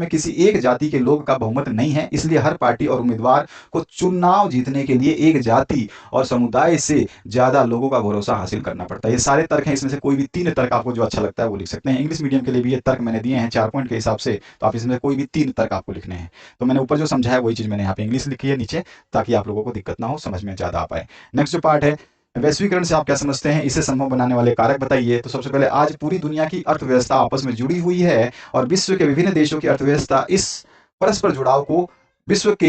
किसी एक जाति के लोग का बहुमत नहीं है, इसलिए हर पार्टी और उम्मीदवार को चुनाव जीतने के लिए एक जाति और समुदाय से ज्यादा लोगों का भरोसा हासिल करना पड़ता है। ये सारे तर्क हैं, इसमें से कोई भी 3 तर्क आपको जो अच्छा लगता है वो लिख सकते हैं। इंग्लिश मीडियम के लिए भी ये तर्क मैंने दिए हैं 4 पॉइंट के हिसाब से, तो आप इसमें कोई भी 3 तर्क आपको लिखने हैं। तो मैंने ऊपर जो समझाया वही चीज मैंने यहाँ पे इंग्लिश लिखी है नीचे, ताकि आप लोगों को दिक्कत ना हो, समझ में ज्यादा आ पाए। नेक्स्ट जो पार्ट है, वैश्वीकरण से आप क्या समझते हैं, इसे संभव बनाने वाले कारक बताइए। तो सबसे पहले आज पूरी दुनिया की अर्थव्यवस्था आपस में जुड़ी हुई है और विश्व के विभिन्न देशों की अर्थव्यवस्था इस परस्पर जुड़ाव को विश्व के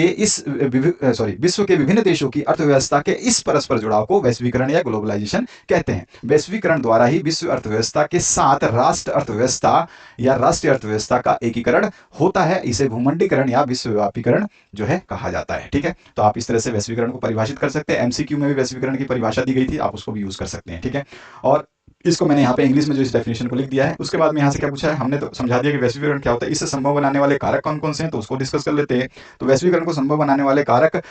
विभिन्न देशों की अर्थव्यवस्था के इस परस्पर जुड़ाव को वैश्वीकरण या ग्लोबलाइजेशन कहते हैं। वैश्वीकरण द्वारा ही विश्व अर्थव्यवस्था के साथ राष्ट्र अर्थव्यवस्था या राष्ट्रीय अर्थव्यवस्था का एकीकरण होता है। इसे भूमंडीकरण या विश्वव्यापीकरण जो है कहा जाता है। ठीक है, तो आप इस तरह से वैश्वीकरण को परिभाषित कर सकते हैं। एमसीक्यू में भी वैश्वीकरण की परिभाषा दी गई थी, आप उसको भी यूज कर सकते हैं। ठीक है, और इसको मैंने यहाँ पे इंग्लिश में जो इस डेफिनेशन को लिख दिया है। उसके बाद में यहाँ से क्या पूछा है, हमने तो समझा दिया कि वैश्वीकरण क्या होता है, इसे संभव बनाने वाले कारक कौन कौन से हैं, तो उसको डिस्कस कर लेते हैं। तो वैश्वीकरण को संभव बनाने वाले कारक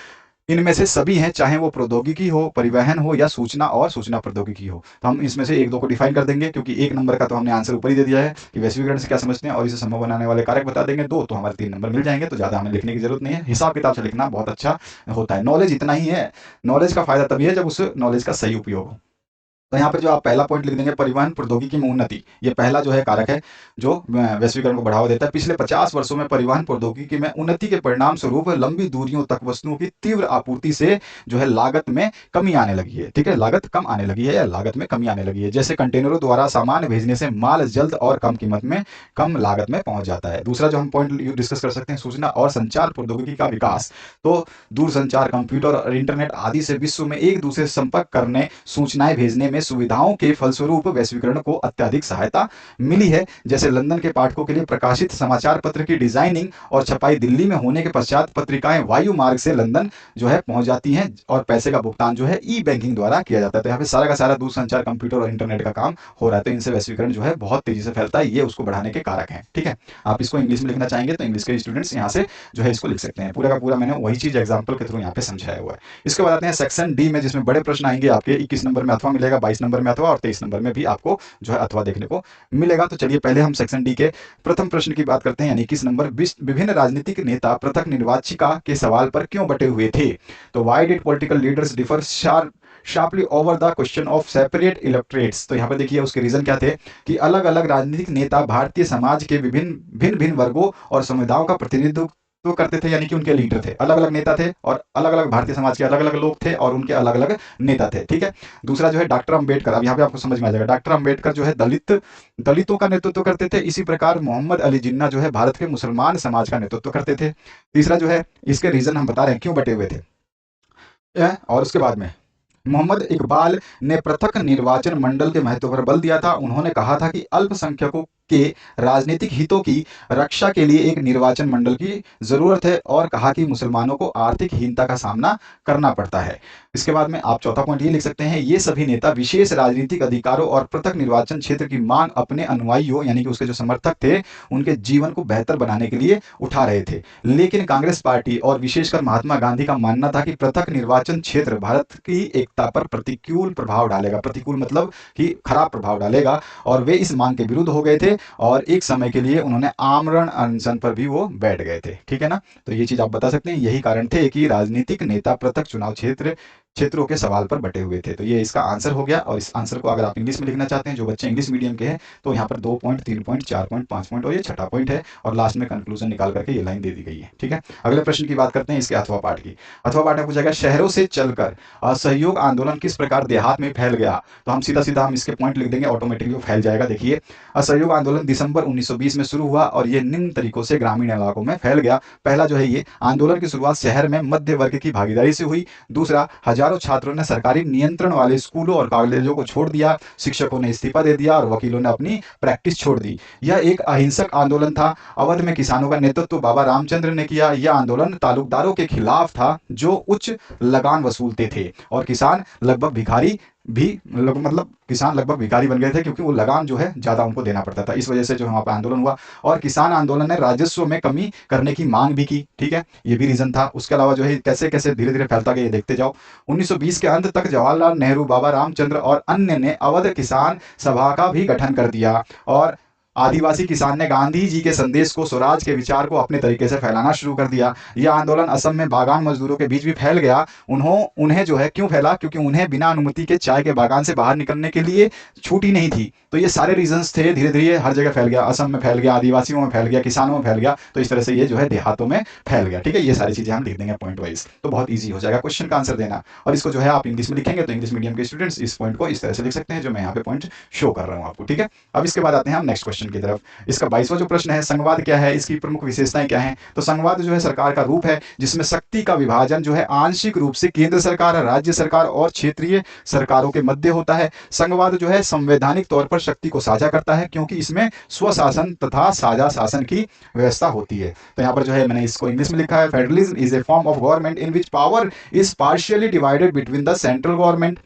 इनमें से सभी हैं, चाहे वो प्रौद्योगिकी हो, परिवहन हो या सूचना और सूचना प्रौद्योगिकी हो। तो हम इसमें से एक दो को डिफाइन कर देंगे, क्योंकि एक नंबर का तो हमने आंसर ऊपर ही दे दिया है कि वैश्वीकरण से क्या समझते हैं, और इसे संभव बनाने वाले कारक बता देंगे दो, तो हमारे 3 नंबर मिल जाएंगे। तो ज्यादा हमें लिखने की जरूरत नहीं है, हिसाब किताब से लिखना बहुत अच्छा होता है। नॉलेज इतना ही है, नॉलेज का फायदा तभी है जब उस नॉलेज का सही उपयोग हो। तो यहाँ पर जो आप पहला पॉइंट लिख देंगे, परिवहन प्रौद्योगिकी में उन्नति, ये पहला जो है कारक है जो वैश्वीकरण को बढ़ावा देता है। पिछले 50 वर्षों में परिवहन प्रौद्योगिकी में उन्नति के परिणाम स्वरूप लंबी दूरियों तक वस्तुओं की तीव्र आपूर्ति से जो है लागत में कमी आने लगी है। ठीक है, लागत कम आने लगी है या लागत में कमी आने लगी है। जैसे कंटेनरों द्वारा सामान भेजने से माल जल्द और कम कीमत में, कम लागत में पहुंच जाता है। दूसरा जो हम पॉइंट डिस्कस कर सकते हैं, सूचना और संचार प्रौद्योगिकी का विकास। तो दूरसंचार, कंप्यूटर और इंटरनेट आदि से विश्व में एक दूसरे से संपर्क करने, सूचनाएं भेजने में सुविधाओं के फलस्वरूप वैश्वीकरण को अत्यधिक सहायता मिली है। जैसे लंदन के पाठकों के लिए प्रकाशित समाचार पत्र की डिजाइनिंग और छपाई दिल्ली में होने के पश्चात पत्रिकाएं वायु मार्ग से लंदन जो है पहुंच जाती हैं और पैसे का भुगतान जो है ई बैंकिंग द्वारा किया जाता है। तो यहाँ पे सारा का सारा दूरसंचार, कंप्यूटर और इंटरनेट का काम हो रहा है। तो इनसे वैश्वीकरण जो है बहुत तेजी से फैलता है, ये उसको बढ़ाने के कारक है। ठीक है, आप इसको इंग्लिश में लिखना चाहेंगे तो इंग्लिश के स्टूडेंट्स यहाँ से जो है इसको लिख सकते हैं। पूरा का पूरा मैंने वही चीज एग्जाम्पल के थ्रू यहाँ पे समझाया हुआ है। इसके बाद आते हैं सेक्शन डी में, जिसमें बड़े प्रश्न आएंगे आपके। 21 नंबर में अथवा मिलेगा, 22 नंबर में अथवा और 23 नंबर में भी आपको जो है अथवा देखने को मिलेगा। तो चलिए पहले हम सेक्शन डी के प्रथम प्रश्न की बात करते हैं, यानी 21 नंबर, विभिन्न राजनीतिक नेता पृथक निर्वाचिका के सवाल पर क्यों बटे हुए थे। तो why did political leaders differ sharply over the question of separate electorates. तो यहाँ पर देखिए उसके रीजन क्या थे कि अलग अलग राजनीतिक नेता भारतीय समाज के भिन्न भिन्न वर्गों और समुदायों का प्रतिनिधित्व तो करते थे, यानी कि उनके लीडर थे, अलग अलग नेता थे और अलग अलग भारतीय समाज के अलग अलग लोग थे और उनके अलग अलग नेता थे। ठीक है, दूसरा जो है डॉक्टर अंबेडकर, अब यहाँ पे आपको समझ में आ जाएगा, डॉक्टर अंबेडकर जो है दलितों का नेतृत्व करते थे। इसी प्रकार मोहम्मद अली जिन्ना जो है भारत के मुसलमान समाज का नेतृत्व करते थे। तीसरा जो है, इसके रीजन हम बता रहे हैं क्यों बटे हुए थे। और उसके बाद में मोहम्मद इकबाल ने पृथक निर्वाचन मंडल के महत्व पर बल दिया था। उन्होंने कहा था कि अल्पसंख्यकों के राजनीतिक हितों की रक्षा के लिए एक निर्वाचन मंडल की जरूरत है और कहा कि मुसलमानों को आर्थिक हीनता का सामना करना पड़ता है। इसके बाद में आप चौथा पॉइंट ये लिख सकते हैं, ये सभी नेता विशेष राजनीतिक अधिकारों और पृथक निर्वाचन क्षेत्र की मांग अपने अनुयायियों, यानी कि उसके जो समर्थक थे, उनके जीवन को बेहतर बनाने के लिए उठा रहे थे। लेकिन कांग्रेस पार्टी और विशेषकर महात्मा गांधी का मानना था कि पृथक निर्वाचन क्षेत्र भारत की एकता पर प्रतिकूल प्रभाव डालेगा। प्रतिकूल मतलब कि खराब प्रभाव डालेगा, और वे इस मांग के विरुद्ध हो गए थे और एक समय के लिए उन्होंने आमरण अनशन पर भी वो बैठ गए थे। ठीक है ना, तो ये चीज आप बता सकते हैं, यही कारण थे कि राजनीतिक नेता पृथक चुनाव क्षेत्रों के सवाल पर बटे हुए थे। तो ये इसका आंसर हो गया। और इस आंसर को अगर आप इंग्लिश में लिखना चाहते हैं, जो बच्चे इंग्लिश मीडियम के हैं, तो यहाँ पर 2 पॉइंट, 3 पॉइंट, 4 पॉइंट, 5 पॉइंट और ये छठा पॉइंट है, और लास्ट में कंक्लूजन निकाल करके ये लाइन दे दी गई है। ठीक है, अगले प्रश्न की बात करते हैं इसके अथवा पाठ की। अथवा पाठ में पूछा गया, शहरों से चलकर असहयोग आंदोलन किस प्रकार देहात में फैल गया। तो हम सीधा सीधा हम इसके पॉइंट लिख देंगे, ऑटोमेटिकली वो फैल जाएगा। देखिए, असहयोग आंदोलन दिसंबर 1920 में शुरू हुआ और ये निम्न तरीकों से ग्रामीण इलाकों में फैल गया। पहला जो है, ये आंदोलन की शुरुआत शहर में मध्य वर्ग की भागीदारी से हुई। दूसरा, हजारों छात्रों ने सरकारी नियंत्रण वाले स्कूलों और कॉलेजों को छोड़ दिया, शिक्षकों ने इस्तीफा दे दिया और वकीलों ने अपनी प्रैक्टिस छोड़ दी। यह एक अहिंसक आंदोलन था। अवध में किसानों का नेतृत्व बाबा रामचंद्र ने किया। यह आंदोलन तालुकदारों के खिलाफ था जो उच्च लगान वसूलते थे, और किसान लगभग भिखारी बन गए थे, क्योंकि वो लगान जो है ज्यादा उनको देना पड़ता था। इस वजह से जो वहां पर आंदोलन हुआ, और किसान आंदोलन ने राजस्व में कमी करने की मांग भी की। ठीक है, ये भी रीजन था। उसके अलावा जो है कैसे कैसे धीरे धीरे फैलता गया, ये देखते जाओ। 1920 के अंत तक जवाहरलाल नेहरू, बाबा रामचंद्र और अन्य ने अवध किसान सभा का भी गठन कर दिया, और आदिवासी किसान ने गांधी जी के संदेश को, स्वराज के विचार को अपने तरीके से फैलाना शुरू कर दिया। यह आंदोलन असम में बागान मजदूरों के बीच भी फैल गया। उन्हें जो है क्यों फैला, क्योंकि उन्हें बिना अनुमति के चाय के बागान से बाहर निकलने के लिए छूट ही नहीं थी। तो ये सारे रीजंस थे, धीरे धीरे हर जगह फैल गया, असम में फैल गया, आदिवासियों में फैल गया, किसानों में फैल गया, तो इस तरह से ये जो है देहातों में फैल गया। ठीक है, ये सारी चीजें हम लिख देंगे पॉइंट वाइज, तो बहुत ईजी हो जाएगा क्वेश्चन का आंसर देना। और इसको जो है आप इंग्लिश में लिखेंगे तो इंग्लिश मीडियम के स्टूडेंट्स इस पॉइंट को इस तरह से लिख सकते हैं, जो मैं यहाँ पे पॉइंट शो कर रहा हूँ आपको। ठीक है, अब इसके बाद आते हैं हम नेक्स्ट क्वेश्चन की तरफ। इसका 22वां जो प्रश्न है, संघवाद क्या है, इसकी प्रमुख विशेषताएं क्या है। तो संघवाद जो है सरकार का रूप है जिसमें शक्ति का विभाजन जो है आंशिक रूप से केंद्र सरकार, राज्य सरकार और क्षेत्रीय सरकारों के मध्य होता है। संघवाद जो है संवैधानिक तौर पर शक्ति को साझा करता है क्योंकि इसमें स्वशासन तथा साझा शासन की व्यवस्था होती है। तो यहाँ पर जो है मैंने इसको इंग्लिश में लिखा है, federalism is a form of government in which power is partially divided between the central government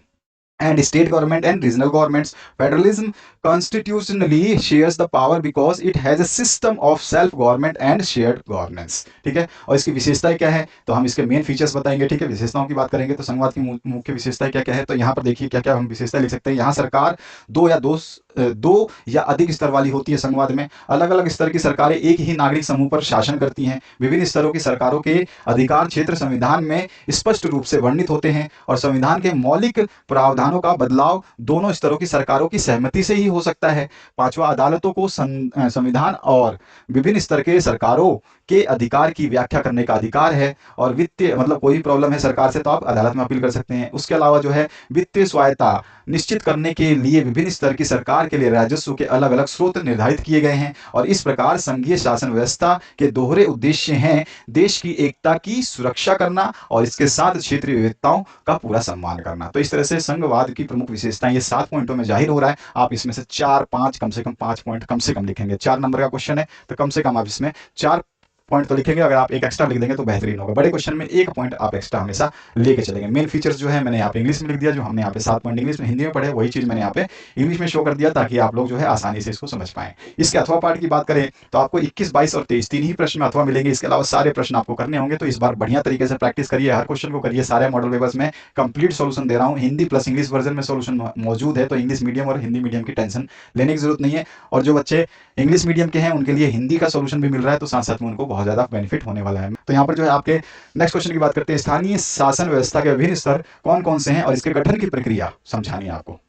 and state government and regional governments. Federalism constitutionally shares the power because it has a system of self government and shared governance. ठीक है, और इसकी विशेषताएं क्या है, तो हम इसके मेन फीचर्स बताएंगे। ठीक है, विशेषताओं की बात करेंगे तो संघवाद की मुख्य विशेषताएं क्या क्या है, तो यहाँ पर देखिए क्या क्या हम विशेषताएं लिख सकते हैं। यहाँ सरकार दो या अधिक स्तर वाली होती है। संघवाद में अलग अलग स्तर की सरकारें एक ही नागरिक समूह पर शासन करती हैं। विभिन्न स्तरों की सरकारों के अधिकार क्षेत्र संविधान में स्पष्ट रूप से वर्णित होते हैं और संविधान के मौलिक प्रावधानों का बदलाव दोनों स्तरों की सरकारों की सहमति से ही हो सकता है। पांचवा, अदालतों को संविधान और विभिन्न स्तर के सरकारों के अधिकार की व्याख्या करने का अधिकार है। और वित्तीय मतलब कोई प्रॉब्लम है सरकार से तो आप अदालत में अपील कर सकते हैं। उसके अलावा जो है वित्तीय स्वायत्तता निश्चित करने के लिए विभिन्न स्तर की सरकार के लिए राजस्व के अलग अलग स्रोत निर्धारित किए गए हैं। और इस प्रकार संघीय शासन व्यवस्था के दोहरे उद्देश्य हैं देश की एकता की सुरक्षा करना और इसके साथ क्षेत्रीय विविधताओं का पूरा सम्मान करना। तो इस तरह से संघवाद की प्रमुख विशेषताएं ये 7 पॉइंटों में जाहिर हो रहा है। आप इसमें से 4-5 कम से कम 5 पॉइंट कम से कम लिखेंगे। 4 नंबर का क्वेश्चन है तो कम से कम आप इसमें 4 पॉइंट तो लिखेंगे। अगर आप एक एक्स्ट्रा लिख देंगे तो बेहतरीन होगा। बड़े क्वेश्चन में एक पॉइंट आप एक्स्ट्रा हमेशा लेके चलेंगे। मेन फीचर्स जो है मैंने यहाँ पे इंग्लिश में लिख दिया, जो हमने यहाँ पे 7 पॉइंट इंग्लिश में हिंदी में पढ़े वही चीज मैंने यहाँ पे इंग्लिश में शो कर दिया ताकि आप लोग जो है आसानी से इसको समझ पाएं। इसके अथवा पार्ट की बात करें तो आपको 21, 22 और 23 तीन ही प्रश्न में अथवा मिलेंगे। इसके अलावा सारे प्रश्न आपको करने होंगे, तो इस बार बढ़िया तरीके से प्रैक्टिस करिए, हर क्वेश्चन को करिए। सारे मॉडल पेपर्स में कंप्लीट सोल्यूशन दे रहा हूँ, हिंदी प्लस इंग्लिश वर्जन में सोल्यूशन मौजूद है, तो इंग्लिश मीडियम और हिंदी मीडियम की टेंशन लेने की जरूरत नहीं है। और जो बच्चे इंग्लिश मीडियम के हैं उनके लिए हिंदी का सोल्यूशन भी मिल रहा है, तो साथ साथ में उनको बहुत ज्यादा बेनिफिट होने वाला है। तो यहाँ पर जो है आपके नेक्स्ट क्वेश्चन की बात करते हैं, स्थानीय शासन व्यवस्था के विभिन्न स्तर कौन कौन से हैं और इसके गठन की प्रक्रिया समझानी है आपको।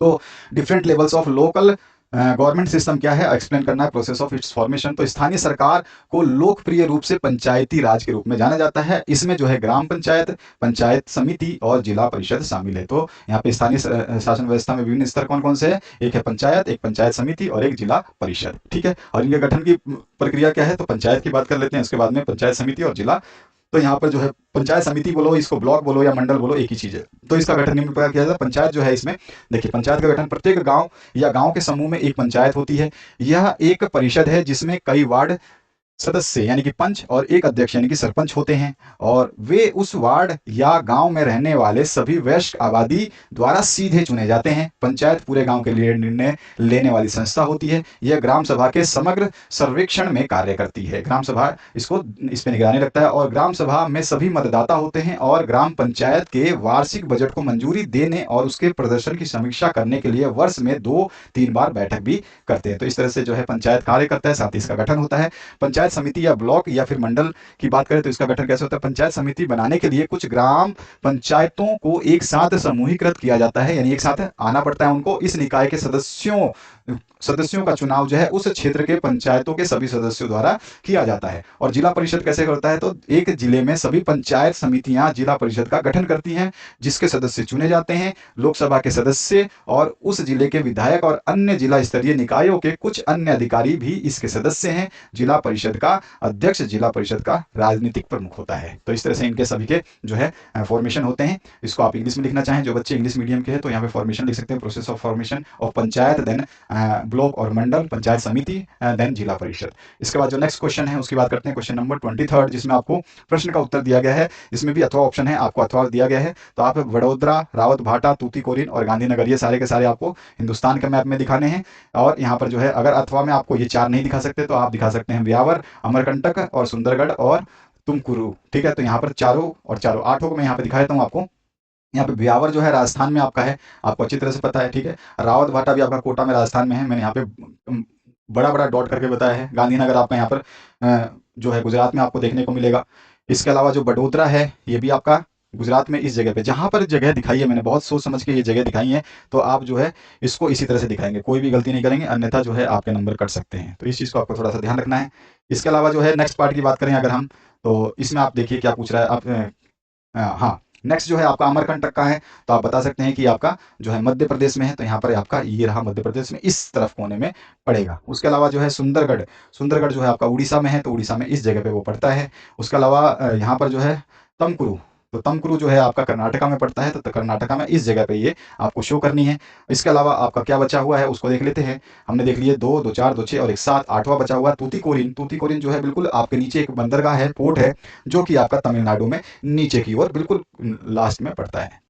तो different levels of local government system क्या है एक्सप्लेन करना है, प्रोसेस ऑफ इट्स फॉर्मेशन। तो स्थानीय सरकार को लोकप्रिय रूप से पंचायती राज के रूप में जाना जाता है। इसमें जो है ग्राम पंचायत, पंचायत समिति और जिला परिषद शामिल है। तो यहाँ पे स्थानीय शासन व्यवस्था में विभिन्न स्तर कौन कौन से हैं, एक है पंचायत, एक पंचायत समिति और एक जिला परिषद। ठीक है, और इनके गठन की प्रक्रिया क्या है, तो पंचायत की बात कर लेते हैं, उसके बाद में पंचायत समिति और जिला। तो यहाँ पर जो है पंचायत समिति बोलो, इसको ब्लॉक बोलो या मंडल बोलो, एक ही चीज है। तो इसका गठन निम्न प्रकार किया जाता है। पंचायत जो है इसमें देखिए, पंचायत का गठन प्रत्येक गांव या गांव के समूह में एक पंचायत होती है। यह एक परिषद है जिसमें कई वार्ड सदस्य यानी कि पंच और एक अध्यक्ष यानी कि सरपंच होते हैं और वे उस वार्ड या गांव में रहने वाले सभी वयस्क आबादी द्वारा सीधे चुने जाते हैं। पंचायत पूरे गांव के लिए निर्णय लेने वाली संस्था होती है। यह ग्राम सभा के समग्र सर्वेक्षण में कार्य करती है। ग्राम सभा इस पे निगरानी रखता है और ग्राम सभा में सभी मतदाता होते हैं और ग्राम पंचायत के वार्षिक बजट को मंजूरी देने और उसके प्रदर्शन की समीक्षा करने के लिए वर्ष में 2-3 बार बैठक भी करते हैं। तो इस तरह से जो है पंचायत कार्य करता है, साथ ही इसका गठन होता है। पंचायत समिति या ब्लॉक या फिर मंडल की बात करें तो इसका गठन कैसे होता है। पंचायत समिति बनाने के लिए कुछ ग्राम पंचायतों को एक साथ समूहीकृत किया जाता है, यानी एक साथ आना पड़ता है उनको। इस निकाय के सदस्यों का चुनाव जो है उस क्षेत्र के पंचायतों के सभी सदस्यों द्वारा किया जाता है। और जिला परिषद कैसे करता है, तो एक जिले में सभी पंचायत समितियां जिला परिषद का गठन करती हैं जिसके सदस्य चुने जाते हैं। लोकसभा के सदस्य और उस जिले के विधायक और अन्य जिला स्तरीय निकायों के कुछ अन्य अधिकारी भी इसके सदस्य हैं। जिला परिषद का अध्यक्ष जिला परिषद का राजनीतिक प्रमुख होता है। तो इस तरह से इनके सभी के जो है फॉर्मेशन होते हैं। इसको आप इंग्लिश में लिखना चाहें, जो बच्चे इंग्लिश मीडियम के हैं तो यहाँ पे फॉर्मेशन लिख सकते हैं, process of formation of panchayat, then block और मंडल, पंचायत समिति, देन जिला परिषद। इसके बाद जो नेक्स्ट क्वेश्चन है उसकी बात करते हैं, क्वेश्चन नंबर 23, जिसमें आपको प्रश्न का उत्तर दिया गया है। इसमें भी अथवा ऑप्शन है, आपको अथवा दिया गया है। तो आप वडोदरा, रावत भाटा, तूतीकोरिन और गांधीनगर ये सारे के सारे आपको हिंदुस्तान के मैप में दिखाने हैं। और यहाँ पर जो है अगर अथवा में आपको ये 4 नहीं दिखा सकते तो आप दिखा सकते हैं ब्यावर, अमरकंटक और सुंदरगढ़ और तुमकुरू। ठीक है, तो यहाँ पर चारों 8 को मैं यहाँ पे दिखा देता हूँ आपको। यहाँ पे ब्यावर जो है राजस्थान में आपका है, आपको अच्छी तरह से पता है। ठीक है, रावत भाटा भी आपका कोटा में राजस्थान में है। मैंने यहाँ पे बड़ा बड़ा डॉट करके बताया है। गांधीनगर आपका यहाँ पर जो है गुजरात में आपको देखने को मिलेगा। इसके अलावा जो बडोदरा है ये भी आपका गुजरात में इस जगह पे, जहां पर जगह दिखाई है मैंने बहुत सोच समझ के ये जगह दिखाई है, तो आप जो है इसको इसी तरह से दिखाएंगे, कोई भी गलती नहीं करेंगे, अन्यथा जो है आपके नंबर कट सकते हैं। तो इस चीज़ को आपको थोड़ा सा ध्यान रखना है। इसके अलावा जो है नेक्स्ट पार्ट की बात करें अगर हम, तो इसमें आप देखिए क्या पूछ रहा है आप हाँ, नेक्स्ट जो है आपका अमरकंटक का है। तो आप बता सकते हैं कि आपका जो है मध्य प्रदेश में है, तो यहाँ पर आपका ये रहा मध्य प्रदेश में, इस तरफ कोने में पड़ेगा। उसके अलावा जो है सुंदरगढ़, सुंदरगढ़ जो है आपका उड़ीसा में है, तो उड़ीसा में इस जगह पे वो पड़ता है। उसके अलावा यहाँ पर जो है तमकुरु, तो तमकुरु जो है आपका कर्नाटका में पड़ता है, तो कर्नाटका में इस जगह पे ये आपको शो करनी है। इसके अलावा आपका क्या बचा हुआ है उसको देख लेते हैं। हमने देख लिए 2, 2, 4, 2, 6 और 1, 7, 8वां बचा हुआ है तूतीकोरिन। तूतीकोरिन जो है बिल्कुल आपके नीचे एक बंदरगाह है, पोर्ट है, जो कि आपका तमिलनाडु में नीचे की ओर बिल्कुल लास्ट में पड़ता है।